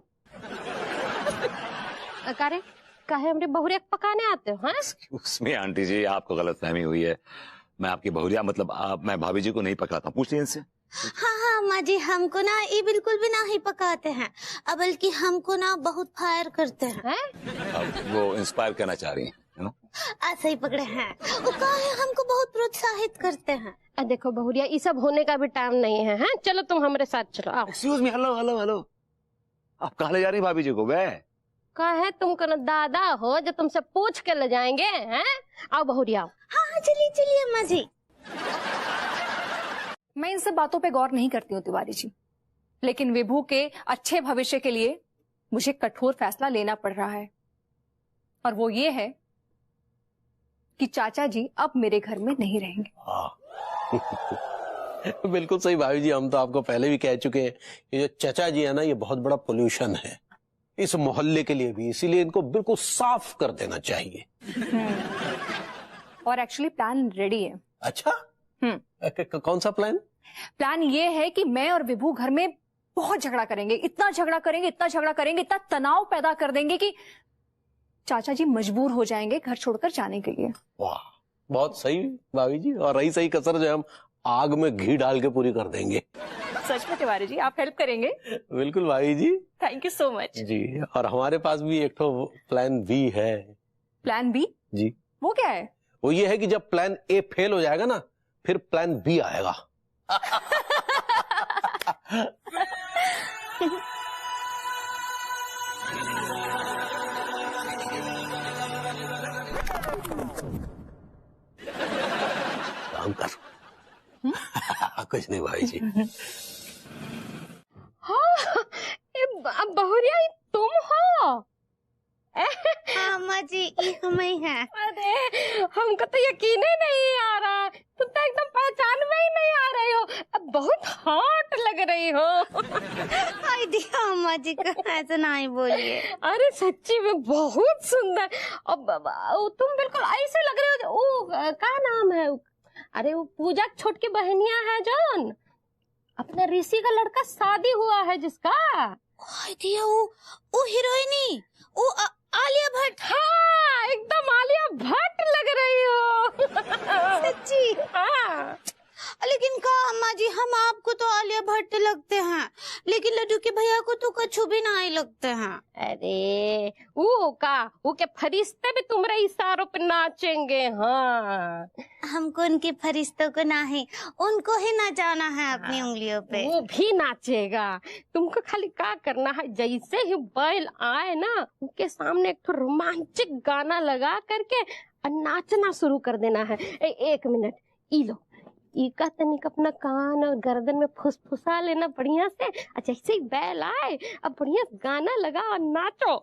कारे काहे हमरे बहुरिया पकाने आते हो? हाँ उसमें आंटी जी आपको गलतफहमी हुई है। मैं आपकी बहुरिया मतलब मैं भाभी जी को नहीं पकाता। पूछ लीजिए इनसे। हाँ हाँ अम्मा जी हमको ना ये बिल्कुल भी नहीं पकाते हैं, बल्कि हमको ना बहुत फायर करते हैं। अब वो इंस्पायर करना चाह रही हैं। ऐसे ही पकड़े हैं। वो काहे हमको बहुत प्रोत्साहित करते हैं। देखो बहुरिया ये सब होने का भी टाइम नहीं है। हैं चलो तुम हमारे साथ चलो। आओ। Excuse me, hello hello hello. आप कहाँ ले जा रही भाभी जी को? वे कहे तुमको ना दादा हो जो तुमसे पूछ के ले जाएंगे। हैं आओ बहुरिया। हाँ हाँ चलिए चलिए अम्मा जी। मैं इन सब बातों पे गौर नहीं करती हूँ तिवारी जी, लेकिन विभू के अच्छे भविष्य के लिए मुझे कठोर फैसला लेना पड़ रहा है, और वो ये है कि चाचा जी अब मेरे घर में नहीं रहेंगे। बिल्कुल सही भाभी जी, हम तो आपको पहले भी कह चुके हैं ये जो चाचा जी है ना ये बहुत बड़ा पोल्यूशन है इस मोहल्ले के लिए भी, इसीलिए इनको बिल्कुल साफ कर देना चाहिए। और एक्चुअली प्लान रेडी है। अच्छा कौन सा प्लान? प्लान ये है कि मैं और विभू घर में बहुत झगड़ा करेंगे, इतना झगड़ा करेंगे, इतना झगड़ा करेंगे, इतना तनाव पैदा कर देंगे कि चाचा जी मजबूर हो जाएंगे घर छोड़कर जाने के लिए। वाह बहुत सही भाभी जी, और रही सही कसर जो हम आग में घी डाल के पूरी कर देंगे। सच में तिवारी जी आप हेल्प करेंगे? बिल्कुल भाभी जी। थैंक यू सो मच जी। और हमारे पास भी एक तो प्लान बी है। Plan B? जी। वो क्या है? वो ये है कि जब प्लान ए फेल हो जाएगा ना फिर प्लान बी आएगा। काम कर। कुछ नहीं भाई जी। हाँ बहुरिया तुम हो? अम्मा जी ये हम ही हैं। अरे हमको तो यकीन ही नहीं आ रहा, तुम तो एकदम पहचान में ही नहीं आ रही हो। अब बहुत हॉट लग रही हो। आई दिया अम्मा जी का ऐसा नहीं बोलिए। अरे सच्ची में बहुत सुंदर। अब तुम बिल्कुल ऐसे लग रहे हो। ओ क्या नाम है? अरे वो पूजा छोटकी बहनिया है जौन अपने ऋषि का लड़का शादी हुआ है जिसका। आई दिया वो हीरोइनी वो आलिया भट्ट। हाँ एकदम आलिया भट्ट लग रही हो। सच्ची? हाँ। लेकिन का अम्मा जी हम आपको तो आलिया भट्ट लगते हैं, लेकिन लड्डू के भैया को तो कछु भी नहीं लगते हैं। अरे वो के फरिश्ते भी तुम्हारे इशारों पे नाचेंगे। हाँ हमको उनके फरिश्तों को नहीं, उनको ही नचाना है अपनी उंगलियों पे। वो भी नाचेगा। तुमको खाली क्या करना है, जैसे ही बैल आए ना उनके सामने एक तो रोमांचक गाना लगा करके नाचना शुरू कर देना है। एक मिनट ई लो इका तनिक अपना कान और गर्दन में फुसफुसा लेना बढ़िया से। अच्छा जैसे ही बैल आए अब बढ़िया गाना लगाओ और नाचो।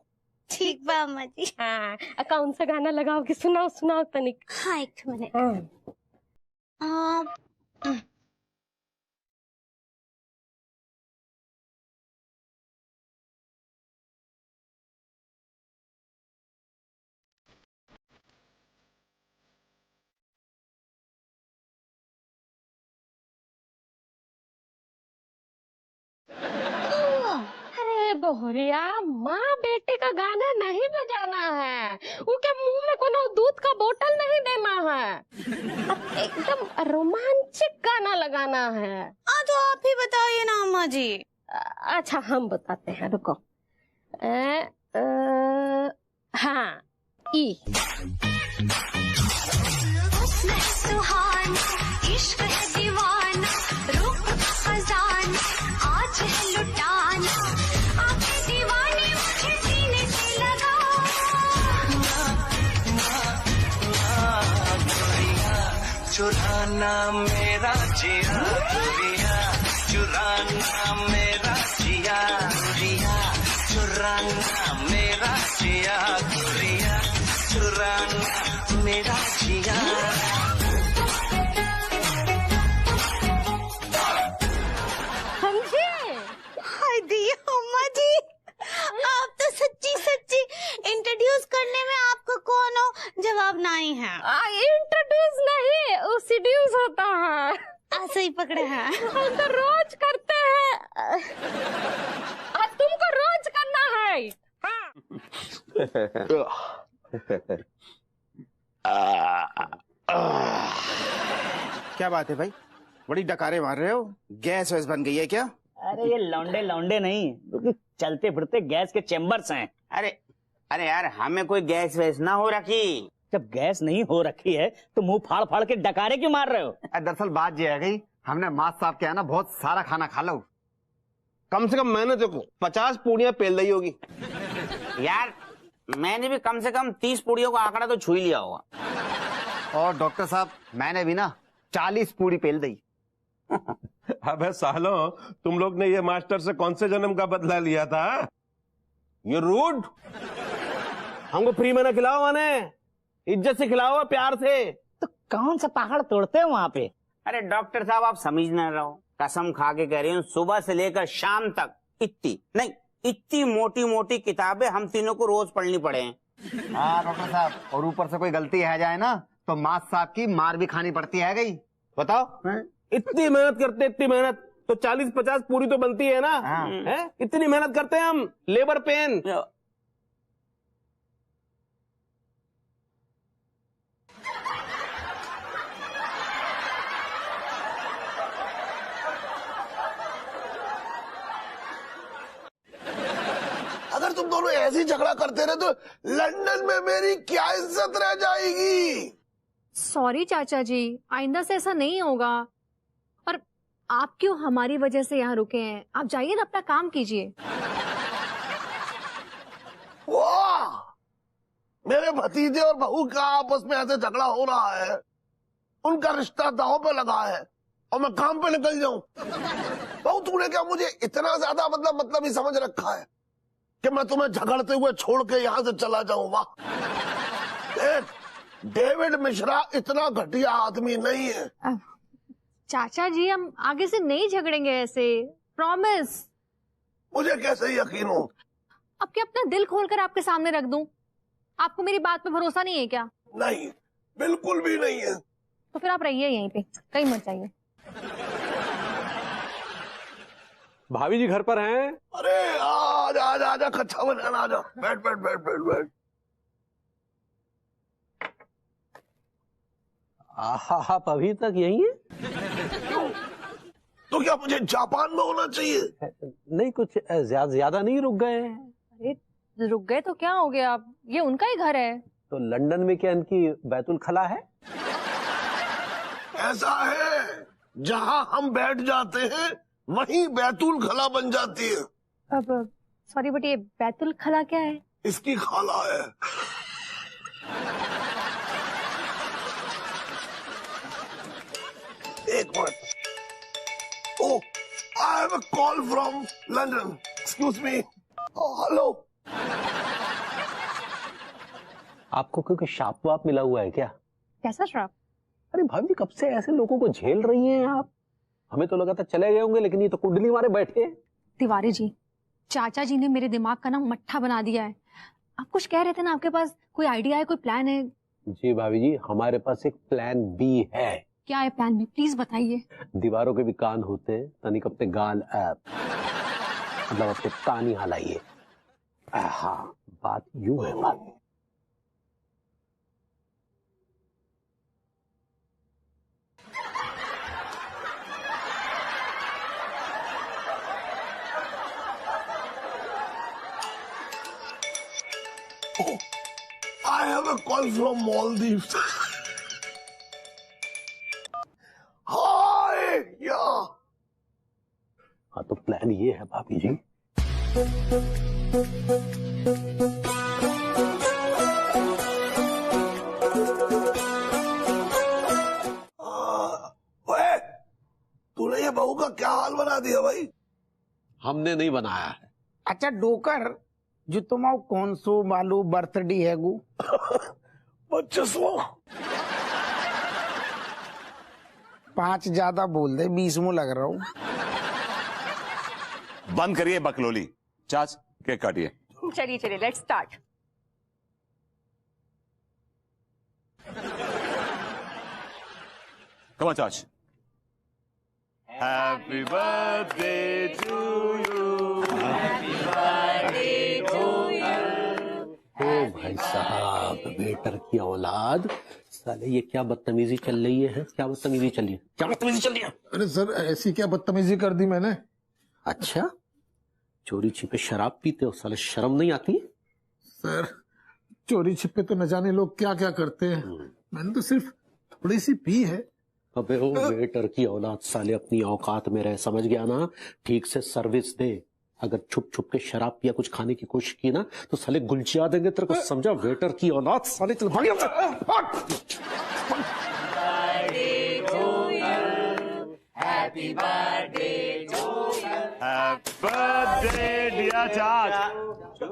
ठीक बा अम्मा जी। हाँ कौन सा गाना लगाओगे? सुनाओ सुनाओ तनिक। हाँ एक मिनट। अरे बहुरिया, माँ बेटे का गाना नहीं बजाना है, उनके मुंह में कोनो दूध का बोतल नहीं देना है, अब एकदम रोमांचिक गाना लगाना है। तो आप ही बताइए ना अम्मा जी। अच्छा हम बताते हैं, रुको। हाँ ई सुहाना इश्क है दीवाना, रूप का खजाना आज है लुटाना, आंखें दीवानी मुझे सीने से लगा। चुराना मेरा जिया गुड़िया, चुराना मेरा जिया गुड़िया, चुराना मेरा जिया गुड़िया, चुराना मेरा जिया। हाय दिया अम्मा जी, आप तो सच्ची सच्ची इंट्रोड्यूस करने में आपको कौन हो जवाब नहीं है। इंट्रोड्यूस नहीं, वो सीड्यूस होता है। ऐसे ही पकड़े हैं। हम तो रोज करते हैं, आज तुमको रोज करना है। क्या बात है भाई, बड़ी डकारे मार रहे हो? गैस वैस बन गई है क्या? अरे ये लौंडे लौंडे नहीं, क्योंकि चलते फिरते गैस के चेम्बर्स हैं। अरे अरे यार, हमें कोई गैस वैस ना हो रखी। जब गैस नहीं हो रखी है तो मुंह फाड़ फाड़ के डकारे क्यों मार रहे हो? दरअसल बात ये है गई, हमने मास साहब के यहाँ ना बहुत सारा खाना खा लो। कम से कम मैंने देखो 50 पूड़ियां पेल दी होगी। यार मैंने भी कम से कम 30 पूड़ियों का आंकड़ा तो छू ही लिया होगा। और डॉक्टर साहब मैंने भी ना 40 पूड़ी पेल दी। अबे सालों, तुम लोग ने ये मास्टर से कौन से जन्म का बदला लिया था? ये रूड, हमको फ्री में ना खिलाओ, माने इज्जत से खिलाओ, प्यार से। तो कौन सा पहाड़ तोड़ते हो वहाँ पे? अरे डॉक्टर साहब आप समझ ना रहो, कसम खा के कह रही हूँ, सुबह से लेकर शाम तक इतनी मोटी मोटी किताबें हम तीनों को रोज पढ़नी पड़े हैं। हाँ डॉक्टर साहब, और ऊपर से कोई गलती है जाए ना तो मास साहब की मार भी खानी पड़ती है गई। बताओ इतनी मेहनत करते, इतनी मेहनत तो 40-50 पूरी तो बनती है ना। है? इतनी मेहनत करते हैं हम, लेबर पेन। अगर तुम दोनों ऐसे ही झगड़ा करते रहे तो लंदन में मेरी क्या इज्जत रह जाएगी। सॉरी चाचा जी, आइंदा से ऐसा नहीं होगा। पर आप क्यों हमारी वजह से यहाँ रुके हैं? आप जाइए ना, अपना काम कीजिए। वाह, मेरे भतीजे और बहू का आपस में ऐसे झगड़ा हो रहा है, उनका रिश्ता दांव पे लगा है और मैं काम पे निकल जाऊं। बहू तूने क्या मुझे इतना ज्यादा मतलब ही समझ रखा है कि मैं तुम्हें झगड़ते हुए छोड़ के यहाँ से चला जाऊं? वाह, डेविड मिश्रा इतना घटिया आदमी नहीं है। चाचा जी हम आगे से नहीं झगड़ेंगे ऐसे, प्रॉमिस। मुझे कैसे यकीन हो? अब क्या अपना दिल खोलकर आपके सामने रख दूं? आपको मेरी बात पे भरोसा नहीं है क्या? नहीं, बिल्कुल भी नहीं है। तो फिर आप रहिए यहीं पे, कहीं मत जाइए। भाभी जी घर पर हैं? अरे आजा आजा आजा, कच्चा बनाना, आजा, बैठ बैठ बैठ बैठ बैठ। आप अभी तक यही हैं? तो क्या मुझे जापान में होना चाहिए? नहीं, कुछ ज्यादा नहीं रुक गए? अरे रुक गए तो क्या हो गया, आप ये उनका ही घर है। तो लंदन में क्या इनकी बैतुल खला है? ऐसा है, जहां हम बैठ जाते हैं वहीं बैतुल खला बन जाती है। अब सॉरी बट ये बैतुल खला क्या है? इसकी खाला है। एक have a call from London. Excuse me. Hello. आपको क्योंकि शाप वाप मिला हुआ है क्या? कैसा श्राप? अरे भाभी कब से ऐसे लोगों को झेल रही हैं आप? हमें तो लगा था चले गए होंगे, लेकिन ये तो कुंडली मारे बैठे हैं. तिवारी जी, चाचा जी ने मेरे दिमाग का ना मट्ठा बना दिया है. आप कुछ कह रहे थे ना, आपके पास कोई आइडिया है, कोई प्लान है? जी भाभी जी, हमारे पास एक प्लान बी है. क्या है प्लान बी? प्लीज बताइए. दीवारों के भी कान होते हैं, तनिक अपने गाल ऐप मतलब अपने कान ही हलाइए. हाँ, बात यूं है. बात I have a call from Maldives. Hi, yeah. हाँ, तो प्लान ये है भाभी जी. ओए, तूने ये बहू का क्या हाल बना दिया भाई? हमने नहीं बनाया है. अच्छा डोकर, जो तुम्हारा कौन सो मालू बर्थडे है गु? 25वां. 5 ज्यादा बोल दे, 20 में लग रहा हूँ. बंद करिए बकलोली. चाच, केक काटिए. चलिए चलिए, लेट्स स्टार्ट. कम ऑन चाच. Happy birthday to you. Happy birthday to you. ओ भाई साहब, वेटर की औलाद. साले ये क्या बदतमीजी चल रही है? क्या बदतमीजी चल रही है? क्या बदतमीजी चल रही है? अरे सर, ऐसी क्या बदतमीजी कर दी मैंने? अच्छा, चोरी छिपे शराब पीते हो, साले शर्म नहीं आती? सर, चोरी छिपे तो न जाने लोग क्या क्या करते हैं. मैंने तो सिर्फ थोड़ी सी पी है. अबे ओ वेटर की औलाद, साले अपनी औकात में रह, समझ गया ना? ठीक से सर्विस दे. अगर छुप छुप के शराब या कुछ खाने की कोशिश की ना तो साले गुलचिया देंगे तेरे को, समझा? वेटर की औलाद, साले चल भाग यहाँ से. Happy birthday to you. Happy birthday dear चाच.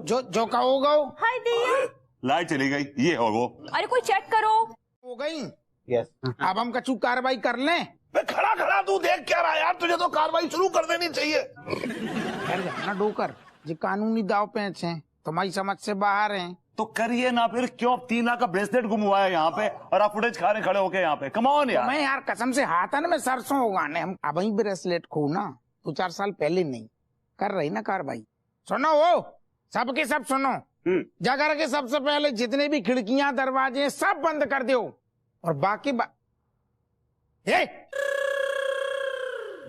जो कहोगा. हाय दिया. लाइट चली गई. ये हो वो. अरे कोई चेक करो. हो गई. यस. अब हम कछु कार्रवाई कर लें. खड़ा खड़ा तू देख क्या रहा है यार? तुझे तो कार्रवाई शुरू कर देनी चाहिए. ना डोकर, जो कानूनी दाव पेच हैं, तुम्हारी समझ से बाहर हैं. तो करिए ना फिर. क्यों 3 लाख का ब्रेसलेट गुम हुआ है यहाँ पे और आप फुटेज खा रहे खड़े होके यहाँ पे? कम ऑन यार. मैं यार कसम से हाथन में सरसों उगाने हम अब ही ब्रेसलेट खो ना 2-4 साल पहले नहीं कर रही ना कार्रवाई. सुनो वो सबके सब सुनो. जाकर के सबसे पहले जितने भी खिड़कियां दरवाजे सब बंद कर दो और बाकी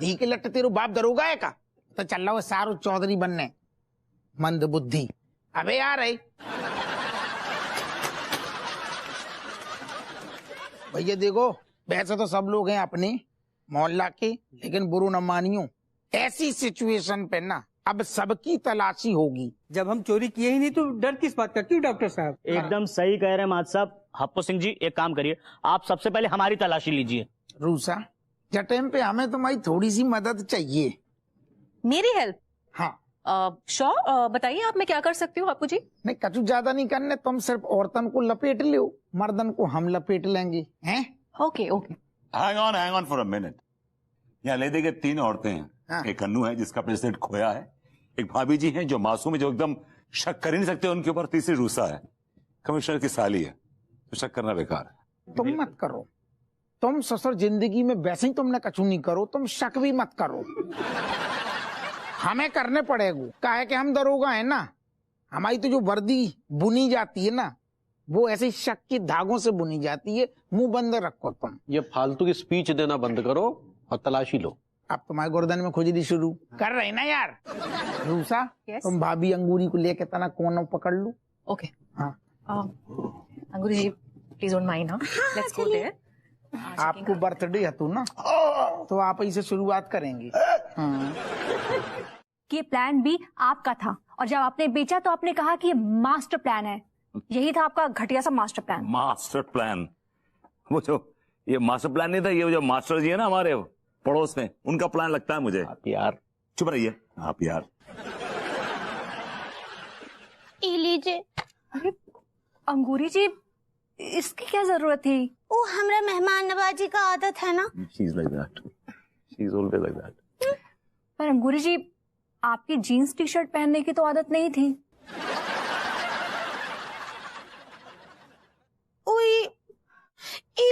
धी के लट्टे तेरू बाप दरोगा है का? तो चल रहा है सारू चौधरी बनने. मंद बुद्धि. अबे यार है भैया, देखो वैसे तो सब लोग हैं अपने मोहल्ला के, लेकिन बुरू न मानियो. ऐसी सिचुएशन पे ना अब सबकी तलाशी होगी. जब हम चोरी किए ही नहीं तो डर किस बात का? क्यों डॉक्टर साहब? एकदम सही कह रहे हैं मात साहब. हप्पो सिंह जी, एक काम करिए, आप सबसे पहले हमारी तलाशी लीजिए. रूसा, जटेम पे हमें तुम्हारी थोड़ी सी मदद चाहिए. मेरी हेल्प? हाँ. श्योर, बताइए आप, मैं क्या कर सकती हूँ आपको जी? नहीं, कछु ज्यादा नहीं करने. तुम सिर्फ औरतन को लपेट लो, मर्दन को हम लपेट लेंगे. हैं? Okay okay. Hang on for a minute. यहाँ ले देंगे 3 औरतें हैं. हाँ. एक अन्नू है जिसका ब्रेसलेट खोया है. एक भाभी जी हैं जो मासूम है, जो एकदम शक कर ही नहीं सकते उनके ऊपर. तीसरी रूसा है, कमिश्नर की साली है. तो शक करना बेकार है. तुम मत करो. तुम ससुर जिंदगी में वैसे ही तुमने कछु नहीं करो. तुम शक भी मत करो. हमें करने पड़ेगा. काहे कि हम दरोगा है ना. हमारी तो जो वर्दी बुनी जाती है ना, वो ऐसे शक के धागों से बुनी जाती है. मुंह बंद रखो तुम. ये फालतू की स्पीच देना बंद करो और तलाशी लो. अब तुम्हारे गर्दन में खुजली शुरू कर रही ना यार. रूसा, तुम भाभी अंगूरी को लेके तना कोनों पकड़ लो. ओके. हाँ. Angoori ji, please don't mind. Let's go there. आपको बर्थडे है तू ना, तो आप इसे शुरुआत करेंगे. कि प्लान बी आपका था, और जब आपने बेचा तो आपने कहा कि ये मास्टर प्लान है. यही था आपका घटिया सा मास्टर प्लान. Master plan? वो जो ये मास्टर प्लान नहीं था, ये जो मास्टर जी है ना हमारे पड़ोस में, उनका प्लान लगता है मुझे. यार चुप रहिए आप यार। ई लीजिए। अरे अंगूरी जी, इसकी क्या जरूरत थी? वो हमरा मेहमान नवाजी का आदत है ना। She's like that. She's always like that. पर अंगूरी जी, आपकी जीन्स टी शर्ट पहनने की तो आदत नहीं थी।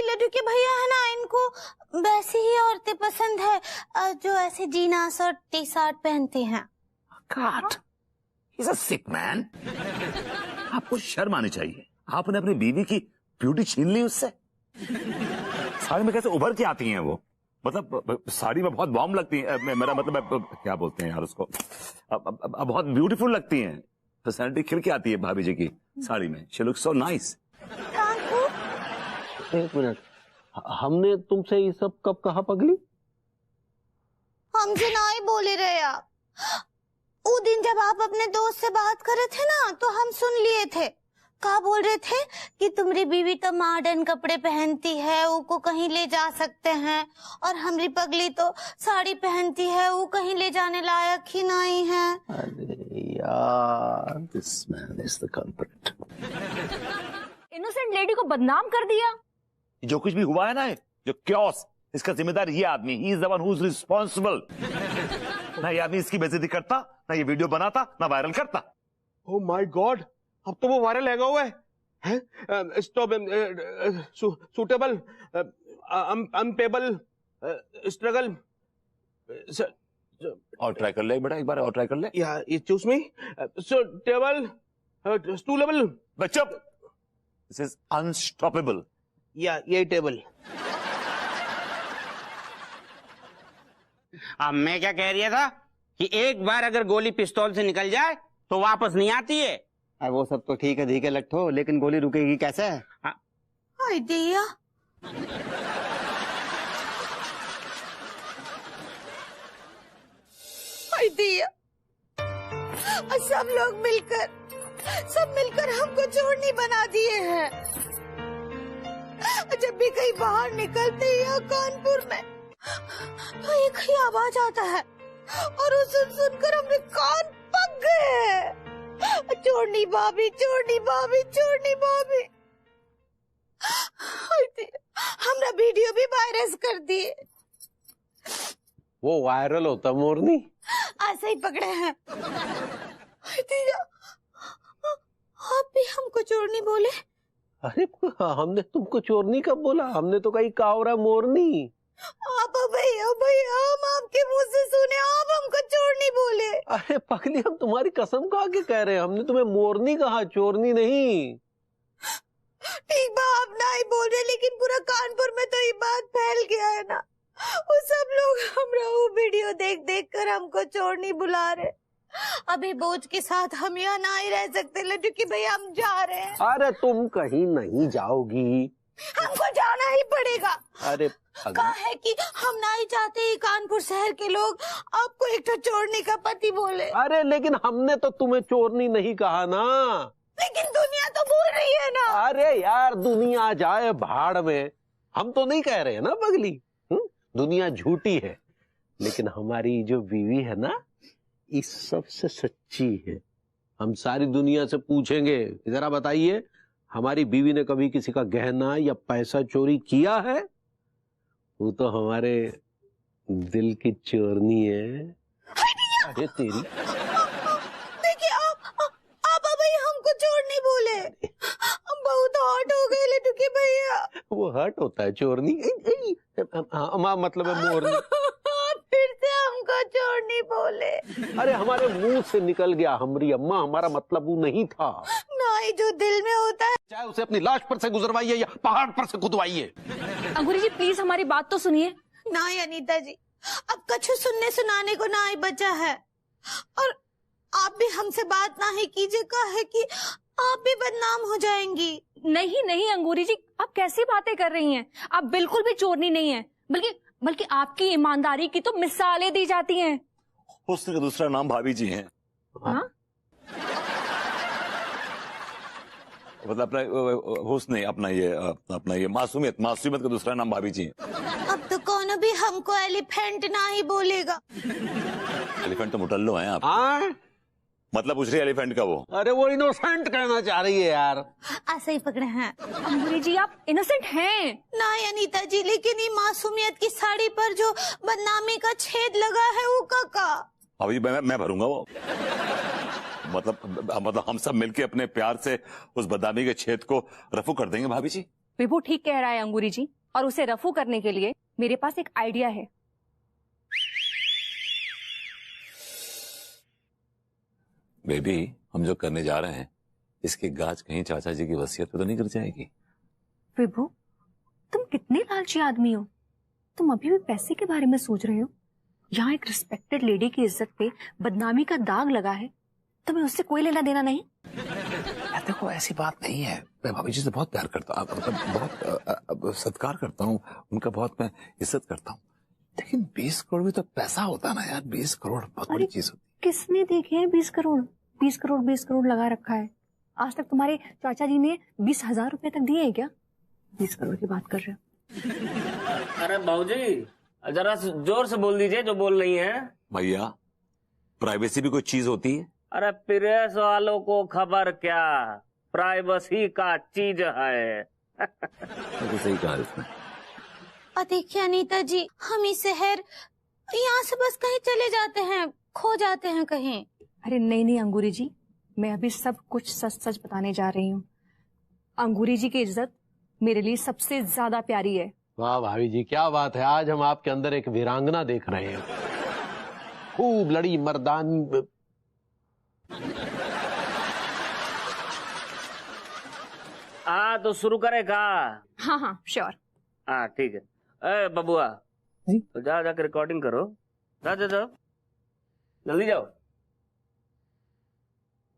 लड्डू के भैया है ना, इनको वैसी ही औरतें पसंद है जो ऐसे जीन्स और टी शर्ट पहनती हैं। God, he's a sick man. आपको शर्म आनी चाहिए। आपने अपनी बीवी की ब्यूटी छीन ली उससे। साड़ी में कैसे उभर के आती हैं वो? मतलब साड़ी में बहुत बॉम्ब लगती है। मेरा मतलब क्या बोलते हैं यार उसको, बहुत ब्यूटीफुल लगती हैं। पर्सनैलिटी खिल के आती है भाभी जी की साड़ी में। She looks so nice. एक मिनट, हमने तुमसे ये सब कब कहा पगली? हमसे ना ही बोले रहे आप। वो दिन जब आप अपने दोस्त से बात कर रहे थे ना, तो हम सुन लिए थे। क्या बोल रहे थे कि तुम्हारी बीवी तो मॉडर्न कपड़े पहनती है, वो को कहीं ले जा सकते हैं, और हमारी पगली तो साड़ी पहनती है, वो कहीं ले जाने लायक ही नहीं है। अरे यार, this man is the culprit. Innocent lady को बदनाम कर दिया। जो कुछ भी हुआ है ना, जो क्योस, इसका जिम्मेदार ये आदमी। He is the one who is responsible. ना ये आदमी इसकी बेइज्जती करता, ना ये वीडियो बनाता, ना वायरल करता। ओह माय गॉड, अब तो वो वायरल लगा हुआ है। Stop, suitable, unpayable, struggle. और ट्राई कर ले बेटा, एक बार और ट्राई कर ले। या ये चूज मी, सूटेबल, स्टूलेबल। बच्चा, दिस इज अनस्टॉपेबल। या ये टेबल। अब मैं क्या कह रहा था कि एक बार अगर गोली पिस्तौल से निकल जाए तो वापस नहीं आती है। वो सब तो ठीक है, धीके लट्ठो, लेकिन गोली रुकेगी कैसे? हाय दिया, हाय दिया, सब मिलकर हमको चोरनी बना दिए हैं। जब भी कहीं बाहर निकलते या कानपुर में, तो एक ही आवाज आता है, और उसे सुनकर हमने कान पक गए। चोरनी भाभी, चोरनी भाभी, चोरनी भाभी। हमरा वीडियो भी वायरल कर दिए। वो वायरल होता मोरनी? ऐसे ही पकड़े हैं। आप भी हमको चोरनी बोले? अरे हमने तुमको चोरनी कब बोला? हमने तो कही कावरा मोरनी। आप भैया हम आपके मुंह से सुने, आप हमको चोरनी बोले। अरे पगली, हम तुम्हारी कसम खा के कह रहे हैं, हमने तुम्हें मोरनी कहा, चोरनी नहीं। ठीक बा, आप ना ही बोल रहे, लेकिन पूरा कानपुर में तो ये बात फैल गया है ना। वो सब लोग हमरा वो वीडियो देख देख कर हमको चोरनी बुला रहे। अभी बोझ के साथ हम यहाँ ना ही रह सकते लड्डू की भैया, हम जा रहे हैं। अरे तुम कहीं नहीं जाओगी, हमको जाना ही पड़ेगा। अरे कहा है कि हम ना ही चाहते ही कानपुर शहर के लोग आपको एक तो चोरनी का पति बोले। अरे लेकिन हमने तो तुम्हें चोरनी नहीं कहा ना। लेकिन दुनिया तो बोल रही है ना। अरे यार, दुनिया जाए भाड़ में, हम तो नहीं कह रहे हैं ना पगली। दुनिया झूठी है, लेकिन हमारी जो बीवी है ना, इस सबसे सच्ची है। हम सारी दुनिया से पूछेंगे, जरा बताइए, हमारी बीवी ने कभी किसी का गहना या पैसा चोरी किया है? वो तो हमारे दिल की चोरनी है। अरे तेरी, देखिए आप अभी हमको चोरनी बोले। हम बहुत हॉट हो गए लड्डू के भैया। वो हर्ट होता है चोरनी? मतलब है मोरनी। फिर से हमको चोरनी बोले। अरे हमारे मुंह से निकल गया हमरी अम्मा, हमारा मतलब वो नहीं था। नहीं, जो दिल में होता है, चाहे उसे अपनी लाश पर से गुजरवाइए या पहाड़ पर से खुदवाइए। अंगूरी जी प्लीज हमारी बात तो सुनिए। ना अनीता जी, अब कछु सुनने सुनाने को ना ही बचा है, और आप भी हमसे बात ना ही कीजिए, कहा है कि आप भी बदनाम हो जाएंगी। नहीं नहीं अंगूरी जी, आप कैसी बातें कर रही हैं? आप बिल्कुल भी चोरनी नहीं है, बल्कि आपकी ईमानदारी की तो मिसालें दी जाती हैं। हुस्न का दूसरा नाम भाभी जी हैं। हाँ? मतलब अपना हुस्न, अपना ये मासूमियत का दूसरा नाम भाभी जी हैं। अब तो कौन भी हमको एलिफेंट ना ही बोलेगा। एलिफेंट तो मुटल्लो हैं आप। हाँ मतलब पूछ रही एलिफेंट का वो? अरे वो इनोसेंट कहना चाह रही है यार। ऐसे ही पकड़े हैं। अंगूरी जी आप इनोसेंट हैं। ना अनीता जी, लेकिन ये मासूमियत की साड़ी पर जो बदनामी का छेद लगा है वो काका। अभी मैं भरूंगा वो। मतलब हम सब मिलके अपने प्यार से उस बदनामी के छेद को रफू कर देंगे भाभी जी। विभू ठीक कह रहा है अंगूरी जी, और उसे रफू करने के लिए मेरे पास एक आइडिया है। बेबी, हम जो करने जा रहे हैं इसकी गाज कहीं चाचा जी की वसीयत पे तो नहीं गिर जाएगी? विभू, तुम कितने लालची आदमी हो। तुम अभी भी पैसे के बारे में सोच रहे हो। यहाँ एक रिस्पेक्टेड लेडी की इज्जत पे बदनामी का दाग लगा है, तुम्हें उससे कोई लेना देना नहीं। देखो ऐसी बात नहीं है, मैं भाभी जी से बहुत प्यार करता हूँ, मतलब बहुत सत्कार करता हूँ उनका, बहुत मैं इज्जत करता हूँ। लेकिन 20 करोड़ भी तो पैसा होता है ना यार। 20 करोड़ बहुत बड़ी चीज होती है। किसने देखे हैं 20 करोड़? 20 करोड़ 20 करोड़ लगा रखा है। आज तक तुम्हारे चाचा जी ने 20,000 रुपए तक दिए हैं क्या? 20 करोड़ की बात कर रहे हो। अरे बाबूजी जरा जोर से बोल दीजिए जो बोल रही हैं। भैया, प्राइवेसी भी कोई चीज होती है? अरे प्रेस वालों को खबर क्या, प्राइवेसी का चीज है। तो सही कहा इसने। देखिए अनीता जी, हम इस शहर यहाँ से बस कहीं चले जाते हैं, खो जाते हैं कहीं। अरे नहीं अंगूरी जी, मैं अभी सब कुछ सच सच बताने जा रही हूँ। अंगूरी जी की इज्जत मेरे लिए सबसे ज्यादा प्यारी है। वाह भाभी जी, क्या बात है। आज हम आपके अंदर एक वीरांगना देख रहे हैं, खूब लड़ी मर्दानी। तो शुरू करेगा? हाँ श्योर। हाँ ठीक है। ए बबुआ, तो जाकर रिकॉर्डिंग करो। जाओ जल्दी जाओ।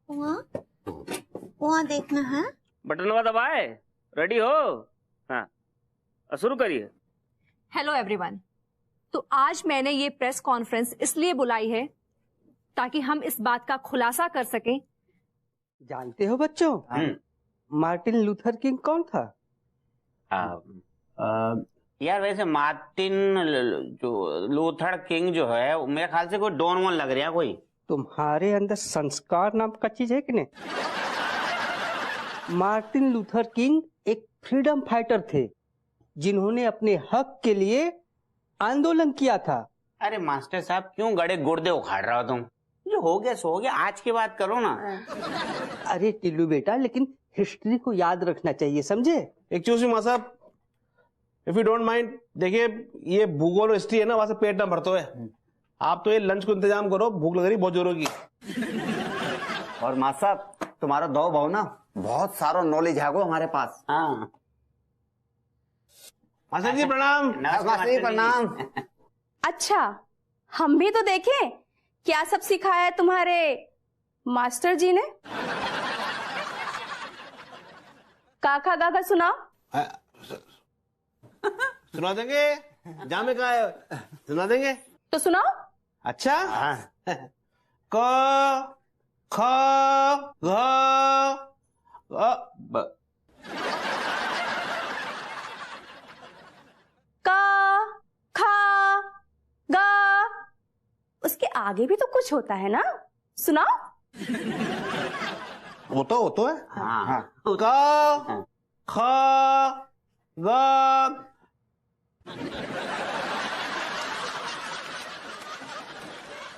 वहाँ देखना है। बटन दबाए, रेडी हो? हाँ शुरू करिए। Hello everyone. तो आज मैंने ये प्रेस कॉन्फ्रेंस इसलिए बुलाई है ताकि हम इस बात का खुलासा कर सकें। जानते हो बच्चों, मार्टिन लूथर किंग कौन था? यार वैसे मार्टिन जो लूथर किंग जो है, मेरे ख्याल से कोई डॉन वॉन लग रहा है कोई। तुम्हारे अंदर संस्कार नाम का चीज है कि नहीं? मार्टिन लूथर किंग एक फ्रीडम फाइटर थे जिन्होंने अपने हक के लिए आंदोलन किया था। अरे मास्टर साहब, क्यों गड़े गुर्दे उखाड़ रहा हो तुम? जो हो गया सो हो गया, आज की बात करो ना। अरे टिल्लू बेटा, लेकिन हिस्ट्री को याद रखना चाहिए, समझे? एक्चुअली माँ साहब, इफ यू डोंट माइंड, देखिए ये भूगोल और हिस्ट्री है ना, वहां से पेट ना भरते है। आप तो ये लंच को इंतजाम करो, भूख लग रही बहुत जोरों की। और माँ साहब, तुम्हारा दो भाव ना बहुत सारा नॉलेज है वो हमारे पास। हाँ मास्टर जी प्रणाम। मास्टर जी प्रणाम। अच्छा, हम भी तो देखें क्या सब सिखाया है तुम्हारे मास्टर जी ने। काका गागा सुनाओ। सुना देंगे, जामे का है, सुना देंगे तो सुनाओ। अच्छा, क ख घ का खा गा, उसके आगे भी तो कुछ होता है ना, सुनाओ। वो तो है। हाँ। क ख ग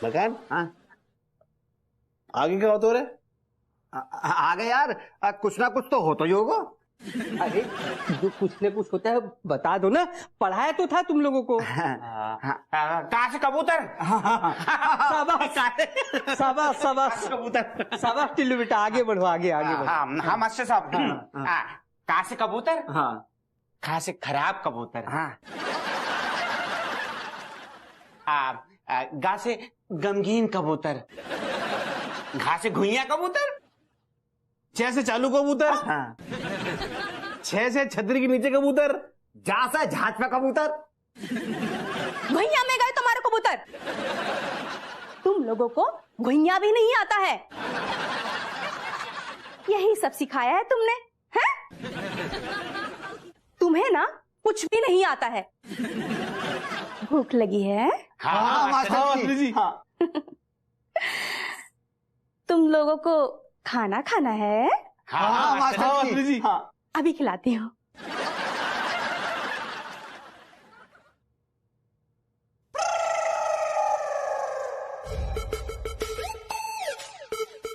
मकान। हाँ आगे क्या होता है? आगे यार कुछ ना कुछ तो हो तो योगो। अरे जो कुछ न कुछ होता है बता दो ना, पढ़ाया तो था तुम लोगों को। कहाँ से कबूतर? शाबाश शाबाश कबूतर। शाबाश टिल्लू बेटा, आगे बढ़ो, आगे आगे बढ़ो। हाँ मास्टर साहब, कहाँ से कबूतर? हाँ। कहाँ से खराब कबूतर? हाँ। गा से गमगीन कबूतर। घा से घुइया कबूतर। छह से चालू कबूतर। हाँ। छह से छतरी के नीचे कबूतर। जा से जहाज पे कबूतर। घुइया में गए तुम्हारे कबूतर। तुम लोगों को घुइया भी नहीं आता है, यही सब सिखाया है तुमने, हैं? तुम्हें ना कुछ भी नहीं आता है। भूख लगी है? हाँ, मास्टर जी। हाँ। तुम लोगों को खाना खाना है? हाँ, मास्टर जी। हाँ। अभी खिलाती हूँ।